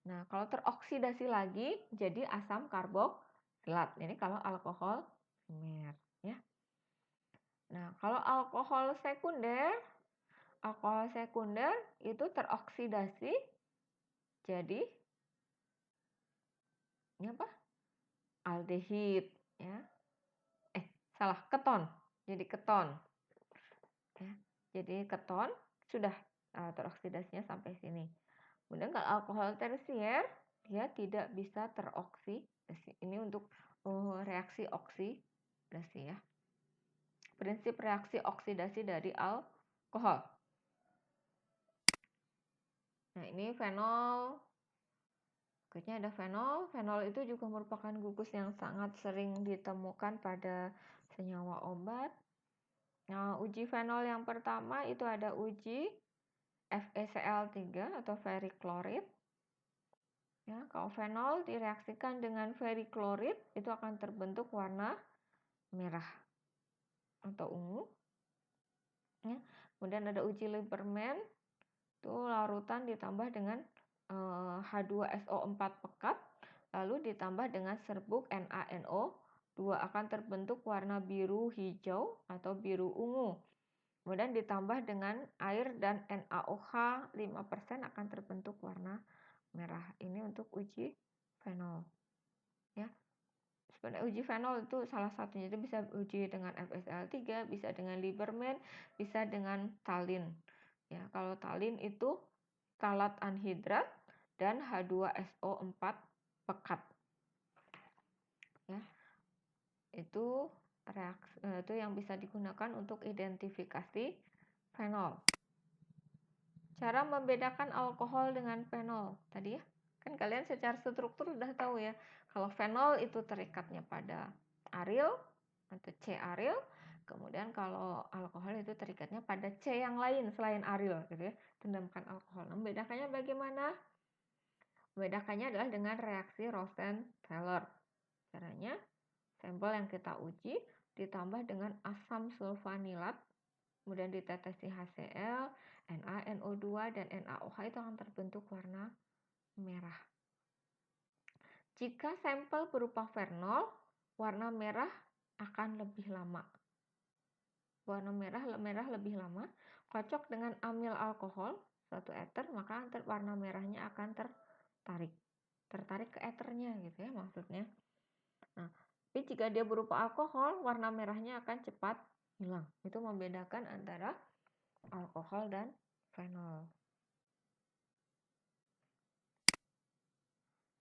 Nah, kalau teroksidasi lagi jadi asam karboksilat. Ini kalau alkohol primer, ya. Nah, kalau alkohol sekunder itu teroksidasi jadi ini apa? Aldehid, ya. Salah, keton. Jadi keton. Ya. Jadi keton sudah teroksidasinya sampai sini. Kemudian kalau alkohol tersier dia tidak bisa teroksidasi. Ini untuk reaksi oksidasi, ya. Prinsip reaksi oksidasi dari alkohol. Nah, ini fenol. Berikutnya ada fenol. Fenol itu juga merupakan gugus yang sangat sering ditemukan pada senyawa obat. Nah, uji fenol yang pertama itu ada uji FeCl3 atau ferrichloride. Ya, kalau fenol direaksikan dengan ferrichloride itu akan terbentuk warna merah atau ungu. Ya. Kemudian ada uji Lieberman, itu larutan ditambah dengan H2SO4 pekat, lalu ditambah dengan serbuk NaNO2 akan terbentuk warna biru hijau atau biru ungu. Kemudian ditambah dengan air dan NaOH 5% akan terbentuk warna merah. Ini untuk uji fenol. Ya. Sebenarnya uji fenol itu salah satunya, itu bisa uji dengan FeCl3, bisa dengan Lieberman, bisa dengan talin. Ya, kalau talin itu talat anhidrat dan H2SO4 pekat. Ya. Itu itu yang bisa digunakan untuk identifikasi fenol. Cara membedakan alkohol dengan fenol tadi, ya. Kan kalian secara struktur sudah tahu, ya. Kalau fenol itu terikatnya pada aril atau C-aril. Kemudian kalau alkohol itu terikatnya pada C yang lain selain aril, gitu, ya. Tandemkan alkohol. Nah, membedakannya bagaimana? Membedakannya adalah dengan reaksi Rosen-Taylor. Caranya, sampel yang kita uji ditambah dengan asam sulfanilat, kemudian ditetesi HCl, NaNO2 dan NaOH, itu akan terbentuk warna merah. Jika sampel berupa fenol, warna merah akan lebih lama. Warna merah lebih lama. Cocok dengan amil alkohol, suatu eter, maka warna merahnya akan tertarik ke eternya, gitu, ya, maksudnya. Nah, tapi jika dia berupa alkohol, warna merahnya akan cepat hilang. Itu membedakan antara alkohol dan fenol.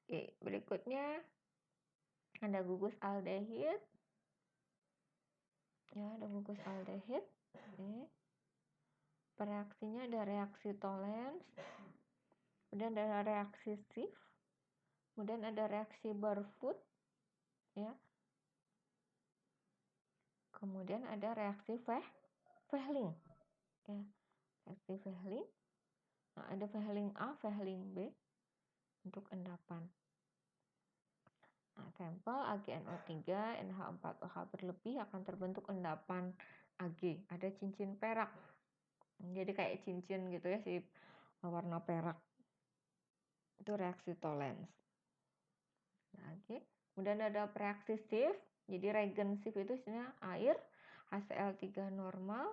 Oke, berikutnya ada gugus aldehid. Ya, ada gugus aldehid. Oke. Reaksinya ada reaksi Tollens, kemudian ada reaksi Schiff, kemudian ada reaksi Barfoot, ya. Kemudian ada reaksi Vehling, ya. Reaksi Vehling. Nah, ada Vehling A, Vehling B untuk endapan. Nah, sampel AgNO3, NH4OH berlebih akan terbentuk endapan Ag. Ada cincin perak. Jadi kayak cincin gitu, ya, si warna perak. Itu reaksi Tollens. Nah, oke. Kemudian ada reaksi Schiff. Jadi reagen Schiff itu isinya air, HCl3 normal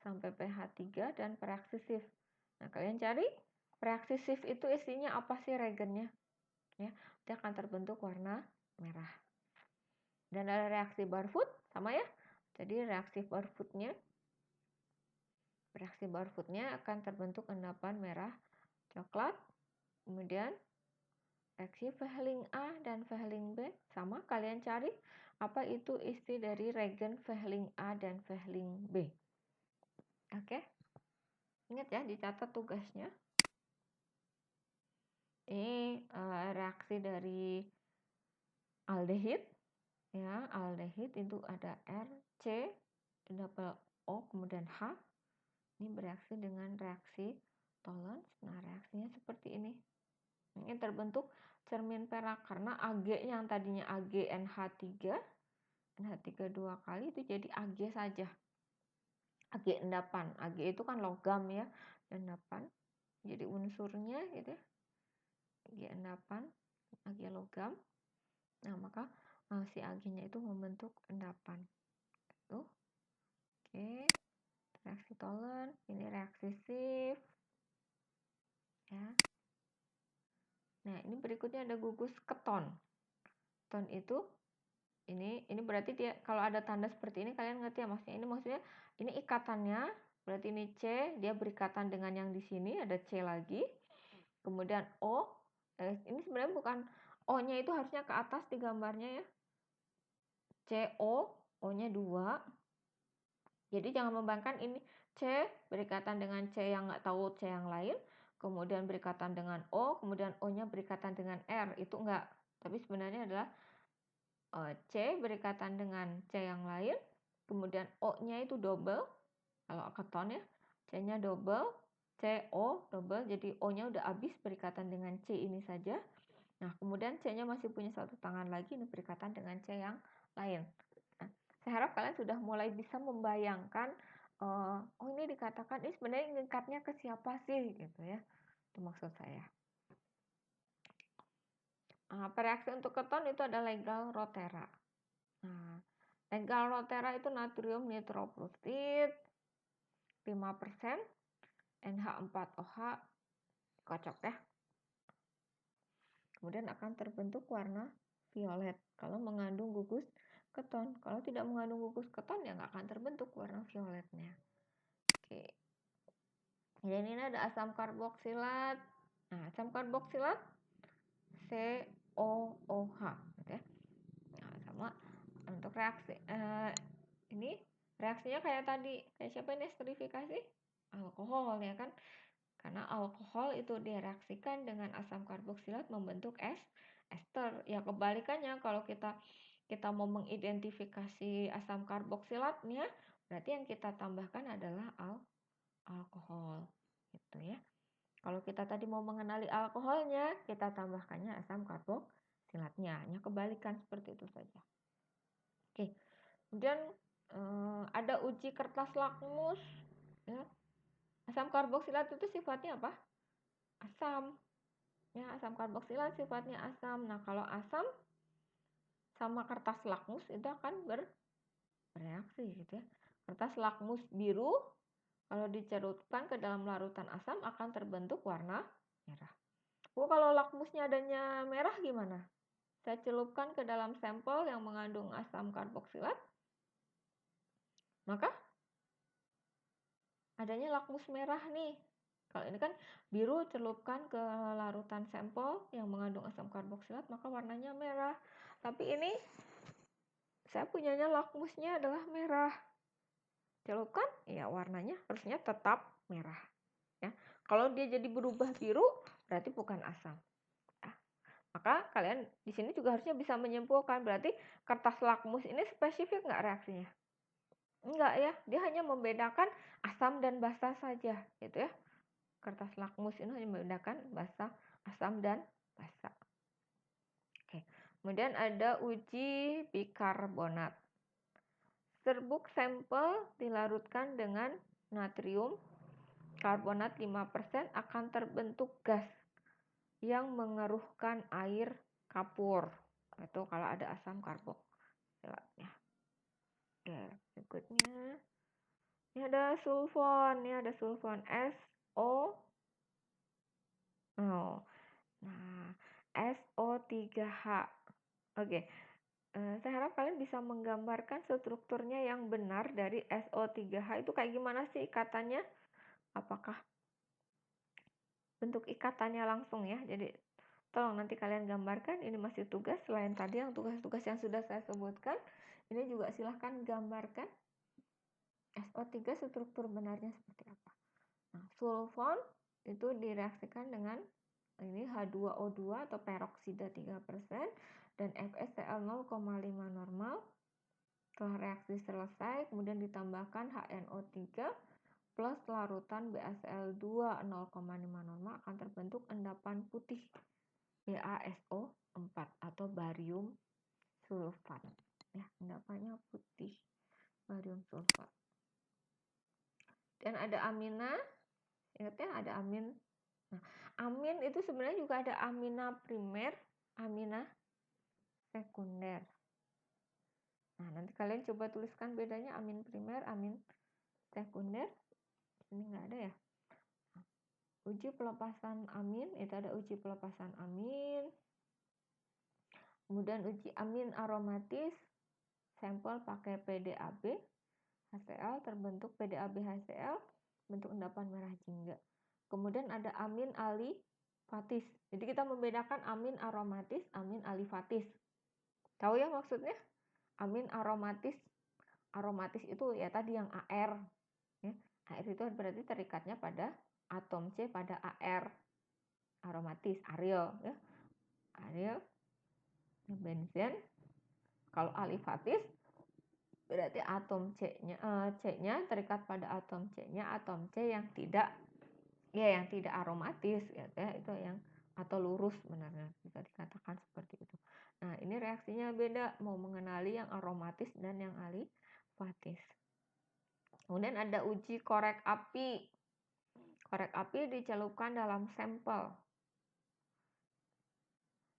sampai pH 3 dan reaksi Schiff. Nah, kalian cari reaksi Schiff itu isinya apa sih reagennya? Ya, dia akan terbentuk warna merah. Dan ada reaksi Barfoot, sama, ya. Jadi reaksi Barfootnya akan terbentuk endapan merah coklat. Kemudian reaksi Vehling A dan Vehling B sama, kalian cari apa itu isi dari reagen Vehling A dan Vehling B. Oke. Ingat, ya, dicatat tugasnya. Ini reaksi dari aldehid, ya. Aldehid itu ada R, C, double O, kemudian H. Ini bereaksi dengan reaksi Tollens. Nah, reaksinya seperti ini. Ini terbentuk cermin perak karena Ag yang tadinya AgNH3, NH3 2 kali itu jadi Ag saja. Ag endapan. Ag itu kan logam, ya, endapan. Jadi unsurnya gitu, Ag endapan, Ag logam. Nah, maka si Ag-nya itu membentuk endapan. Tuh. Oke. Reaksi Tolen, ini reaksi Schiff. Ya. Nah, ini berikutnya ada gugus keton. Keton itu ini berarti dia kalau ada tanda seperti ini kalian ngerti ya maksudnya ini ikatannya, berarti ini C, dia berikatan dengan yang di sini ada C lagi. Kemudian O, ini sebenarnya bukan O-nya itu harusnya ke atas di gambarnya ya. CO, O-nya 2. Jadi jangan membayangkan ini C berikatan dengan C yang nggak tahu C yang lain, kemudian berikatan dengan O, kemudian O-nya berikatan dengan R, itu enggak. Tapi sebenarnya adalah C berikatan dengan C yang lain, kemudian O-nya itu double, kalau keton ya, C-nya double, CO double, jadi O-nya udah habis berikatan dengan C ini saja. Nah, kemudian C-nya masih punya satu tangan lagi, ini berikatan dengan C yang lain. Nah, saya harap kalian sudah mulai bisa membayangkan, oh ini dikatakan, ini sebenarnya ngikatnya ke siapa sih, gitu ya. Itu maksud saya. Reaksi untuk keton itu ada legal rotera. Nah, legal rotera itu natrium nitroprusid 5%, NH4OH, kocok ya. Kemudian akan terbentuk warna violet kalau mengandung gugus keton. Kalau tidak mengandung gugus keton ya nggak akan terbentuk warna violetnya. Oke. Dan ini ada asam karboksilat. Nah, asam karboksilat COOH, gitu ya. Nah, sama untuk reaksi ini reaksinya kayak tadi, kayak siapa ini esterifikasi? Alkohol ya kan? Karena alkohol itu direaksikan dengan asam karboksilat membentuk ester. Ya kebalikannya kalau kita mau mengidentifikasi asam karboksilatnya, berarti yang kita tambahkan adalah alkohol. Gitu ya. Kalau kita tadi mau mengenali alkoholnya, kita tambahkannya asam karboksilatnya. Hanya kebalikan seperti itu saja. Oke. Kemudian ada uji kertas lakmus. Ya. Asam karboksilat itu sifatnya apa? Asam. Ya, asam karboksilat sifatnya asam. Nah, kalau asam sama kertas lakmus itu akan bereaksi gitu ya. Kertas lakmus biru kalau dicerutkan ke dalam larutan asam akan terbentuk warna merah. Kalau lakmusnya adanya merah gimana? Saya celupkan ke dalam sampel yang mengandung asam karboksilat, maka adanya lakmus merah nih. Kalau ini kan biru, celupkan ke larutan sampel yang mengandung asam karboksilat, maka warnanya merah. Tapi ini saya punyanya lakmusnya adalah merah. Celupkan, ya warnanya harusnya tetap merah. Ya. Kalau dia jadi berubah biru, berarti bukan asam. Ya. Maka kalian di sini juga harusnya bisa menyimpulkan, berarti kertas lakmus ini spesifik nggak reaksinya? Enggak ya, dia hanya membedakan asam dan basa saja, gitu ya. Kertas lakmus ini hanya membedakan basa, asam dan basa. Oke. Kemudian ada uji bikarbonat. Serbuk sampel dilarutkan dengan natrium karbonat 5% akan terbentuk gas yang mengeruhkan air kapur. Itu kalau ada asam karboksilatnya. Oke, berikutnya ini ada sulfon, SO. Oh. Nah, SO3H. Oke. Saya harap kalian bisa menggambarkan strukturnya yang benar dari SO3H itu kayak gimana sih ikatannya? Apakah bentuk ikatannya langsung ya? Jadi tolong nanti kalian gambarkan, ini masih tugas selain tadi yang tugas-tugas yang sudah saya sebutkan. Ini juga silahkan gambarkan SO3 struktur benarnya seperti apa. Nah, sulfon itu direaksikan dengan ini H2O2 atau peroksida 3% dan FeCl 0,5 normal. Setelah reaksi selesai, kemudian ditambahkan HNO3 plus larutan BaCl2 0,5 normal akan terbentuk endapan putih BaSO4 atau barium sulfat. Ya, endapannya putih barium sulfat. Dan ada amina, ingat ya ada amin Nah, amin itu sebenarnya juga ada amina primer, amina sekunder. Nah, nanti kalian coba tuliskan bedanya amin primer, amin sekunder. Ini nggak ada ya. Uji pelepasan amin, itu ada uji pelepasan amin. Kemudian uji amin aromatis, sampel pakai PDAB, HCl, terbentuk PDAB HCl, bentuk endapan merah jingga. Kemudian ada amin alifatis. Jadi kita membedakan amin aromatis, amin alifatis. Tahu ya maksudnya? Amin aromatis. Aromatis itu ya tadi yang AR. Ya. AR itu berarti terikatnya pada atom C pada AR. Aromatis, aryl. Ya. Aryl, benzen. Kalau alifatis berarti atom C-nya terikat pada atom C-nya, atom C yang tidak aromatis ya, itu yang atau lurus sebenarnya bisa dikatakan seperti itu. Nah, ini reaksinya beda, mau mengenali yang aromatis dan yang alifatis. Kemudian ada uji korek api. Korek api dicelupkan dalam sampel.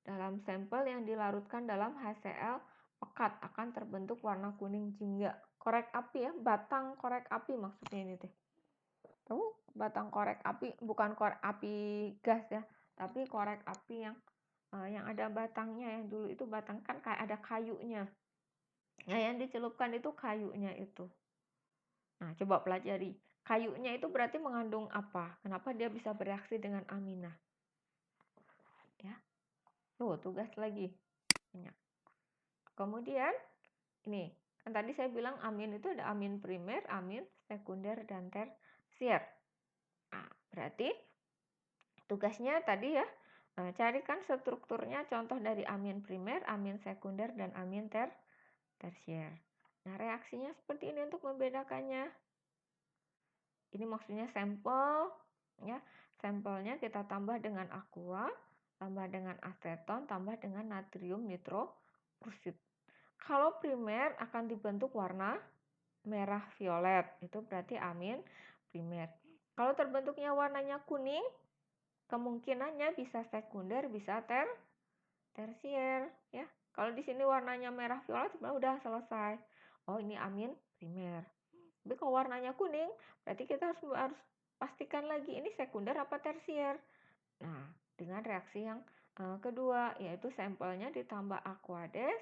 Dalam sampel yang dilarutkan dalam HCl pekat akan terbentuk warna kuning jingga. Korek api ya, batang korek api maksudnya ini teh. Tahu batang korek api, bukan korek api gas ya, tapi korek api yang ada batangnya, yang dulu itu batang kan kayak ada kayunya. Nah, yang dicelupkan itu kayunya itu. Nah, coba pelajari. Kayunya itu berarti mengandung apa? Kenapa dia bisa bereaksi dengan amina? Ya. Tuh, tugas lagi. Banyak. Kemudian ini, kan tadi saya bilang amin itu ada amin primer, amin sekunder, dan tersier. Nah, berarti tugasnya tadi ya, carikan strukturnya contoh dari amin primer, amin sekunder, dan amin tersier. Nah, reaksinya seperti ini untuk membedakannya. Ini maksudnya sampel, ya. Sampelnya kita tambah dengan aqua, tambah dengan aseton, tambah dengan natrium nitrofluorid. Kalau primer akan dibentuk warna merah violet, itu berarti amin primer. Kalau terbentuknya warnanya kuning, kemungkinannya bisa sekunder, bisa tersier, ya. Kalau di sini warnanya merah violet, sebenarnya udah selesai. Oh, ini amin primer. Tapi kalau warnanya kuning, berarti kita harus pastikan lagi ini sekunder apa tersier. Nah, dengan reaksi yang kedua, yaitu sampelnya ditambah aqueous,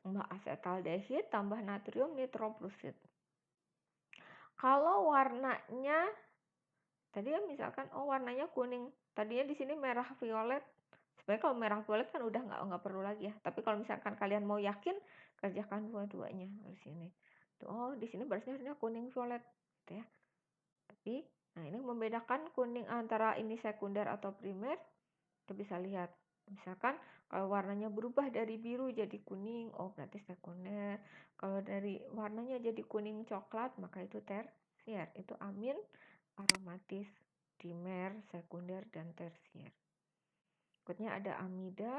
tambah asetaldehid, tambah natrium nitrofluorid. Kalau warnanya tadi ya misalkan warnanya kuning, tadinya di sini merah violet. Sebenarnya kalau merah violet kan udah nggak perlu lagi ya. Tapi kalau misalkan kalian mau yakin, kerjakan dua-duanya di sini. Tuh, di sini harusnya kuning violet, gitu ya. Tapi, nah ini membedakan kuning antara ini sekunder atau primer. Kita bisa lihat, misalkan kalau warnanya berubah dari biru jadi kuning, oh berarti sekunder. Kalau dari warnanya jadi kuning coklat, maka itu tersier. Itu amin aromatis, dimer, sekunder, dan tersier. Berikutnya ada amida.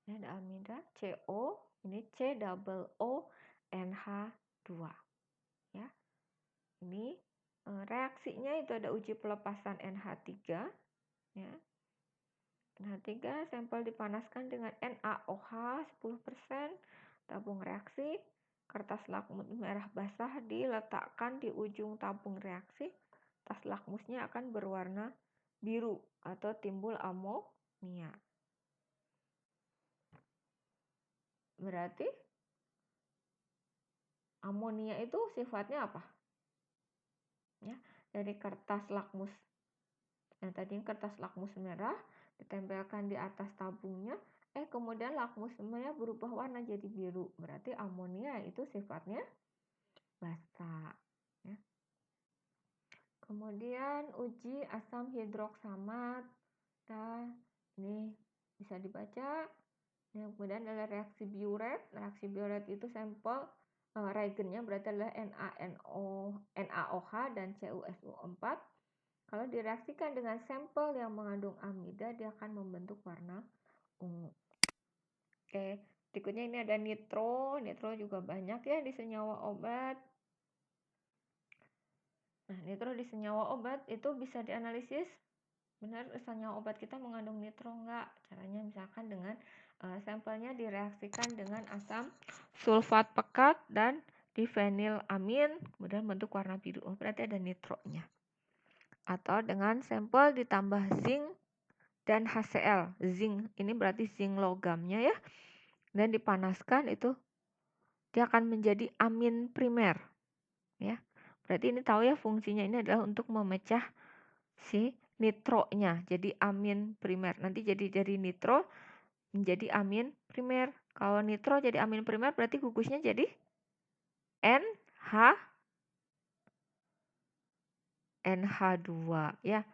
Ini ada amida, CO, ini C double O NH2. Ya. Ini reaksinya itu ada uji pelepasan NH3, ya. NH3 sampel dipanaskan dengan NaOH 10%, tabung reaksi, kertas lakmus merah basah diletakkan di ujung tabung reaksi. Tas lakmusnya akan berwarna biru atau timbul amonia. Berarti amonia itu sifatnya apa? Ya, dari kertas lakmus. Yang tadi kertas lakmus merah ditempelkan di atas tabungnya, kemudian lakmusnya berubah warna jadi biru. Berarti amonia itu sifatnya basa. Ya. Kemudian uji asam hidroksamat. Nah, ini bisa dibaca. Yang kemudian adalah reaksi Biuret. Reaksi Biuret itu sampel reagennya berarti adalah NaOH dan CuSO4. Kalau direaksikan dengan sampel yang mengandung amida, dia akan membentuk warna ungu. Oke, berikutnya ini ada nitro. Nitro juga banyak ya di senyawa obat. Nah, nitro di senyawa obat itu bisa dianalisis benar senyawa obat kita mengandung nitro enggak. Caranya misalkan dengan sampelnya direaksikan dengan asam sulfat pekat dan difenilamin, kemudian bentuk warna biru. Oh, berarti ada nitronya. Atau dengan sampel ditambah zinc dan HCl. Zinc ini berarti zinc logamnya ya. Dan dipanaskan itu dia akan menjadi amin primer ya. Berarti ini tahu ya fungsinya ini adalah untuk memecah si nitronya jadi amin primer. Nanti jadi dari nitro menjadi amin primer. Kalau nitro jadi amin primer berarti gugusnya jadi NH2 ya.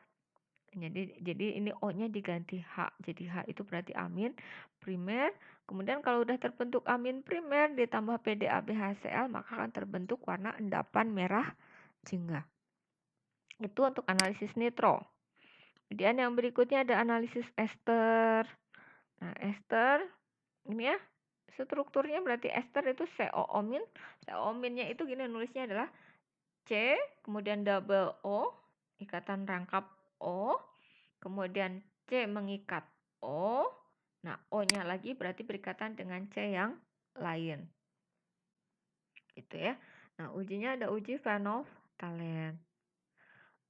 Jadi ini O-nya diganti H. Jadi H itu berarti amin primer. Kemudian kalau udah terbentuk amin primer ditambah PDABHCl maka akan terbentuk warna endapan merah jingga. Itu untuk analisis nitro. Kemudian yang berikutnya ada analisis ester. Nah, ester ini ya strukturnya berarti ester itu CO-omin. CO-ominnya itu gini nulisnya adalah C, kemudian double O, ikatan rangkap O, kemudian C mengikat O. Nah, O-nya lagi berarti berikatan dengan C yang lain. Gitu ya. Nah, ujinya ada uji phenolphthalein.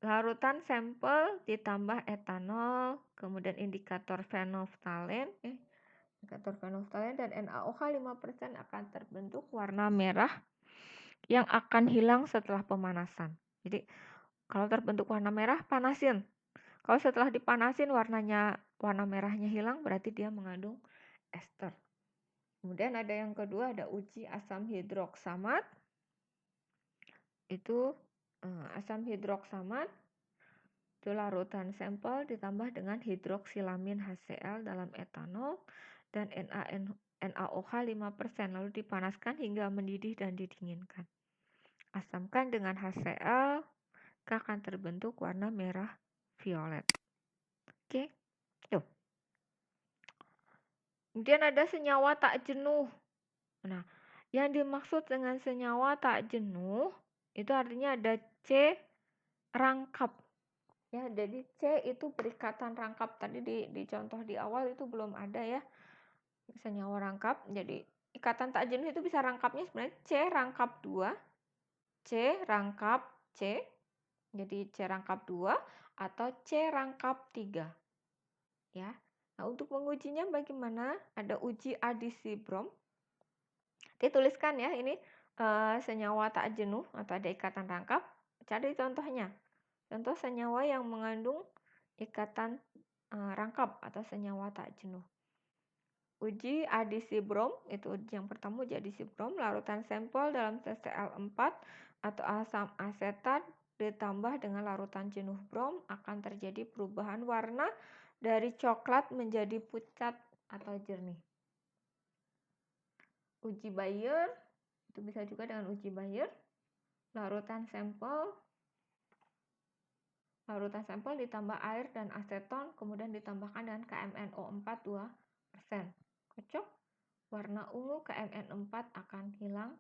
Larutan sampel ditambah etanol, kemudian indikator phenolphthalein, indikator phenolphthalein dan NaOH 5% akan terbentuk warna merah yang akan hilang setelah pemanasan. Jadi, kalau terbentuk warna merah, panasin. Kalau setelah dipanasin warna merahnya hilang, berarti dia mengandung ester. Kemudian ada yang kedua, ada uji asam hidroksamat. Itu asam hidroksamat itu larutan sampel ditambah dengan hidroksilamin HCl dalam etanol dan NaOH 5%, lalu dipanaskan hingga mendidih dan didinginkan. Asamkan dengan HCl, akan terbentuk warna merah violet. Oke, yuk. Kemudian ada senyawa tak jenuh. Nah, yang dimaksud dengan senyawa tak jenuh itu artinya ada C rangkap. Ya, jadi C itu berikatan rangkap. Tadi di contoh di awal itu belum ada ya senyawa rangkap. Jadi ikatan tak jenuh itu bisa rangkapnya sebenarnya C rangkap 2, C rangkap C. Jadi C rangkap 2 atau C rangkap 3. Ya. Nah, untuk mengujinya bagaimana? Ada uji adisi brom. Dituliskan ya ini senyawa tak jenuh atau ada ikatan rangkap. Cari contohnya. Contoh senyawa yang mengandung ikatan rangkap atau senyawa tak jenuh. Uji adisi brom, itu uji yang pertama uji adisi brom, larutan sampel dalam TCl4 atau asam asetat ditambah dengan larutan jenuh brom akan terjadi perubahan warna dari coklat menjadi pucat atau jernih. Uji Bayer, itu bisa juga dengan uji Bayer, larutan sampel ditambah air dan aseton, kemudian ditambahkan dengan KMNO4 2%. Cocok? Warna ungu KMN4 akan hilang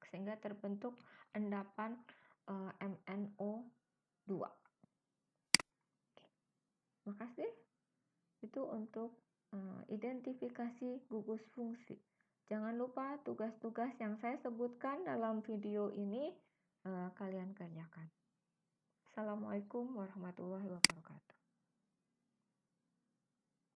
sehingga terbentuk endapan MnO2. Makasih. Itu untuk identifikasi gugus fungsi. Jangan lupa tugas-tugas yang saya sebutkan dalam video ini kalian kerjakan. Assalamualaikum warahmatullahi wabarakatuh.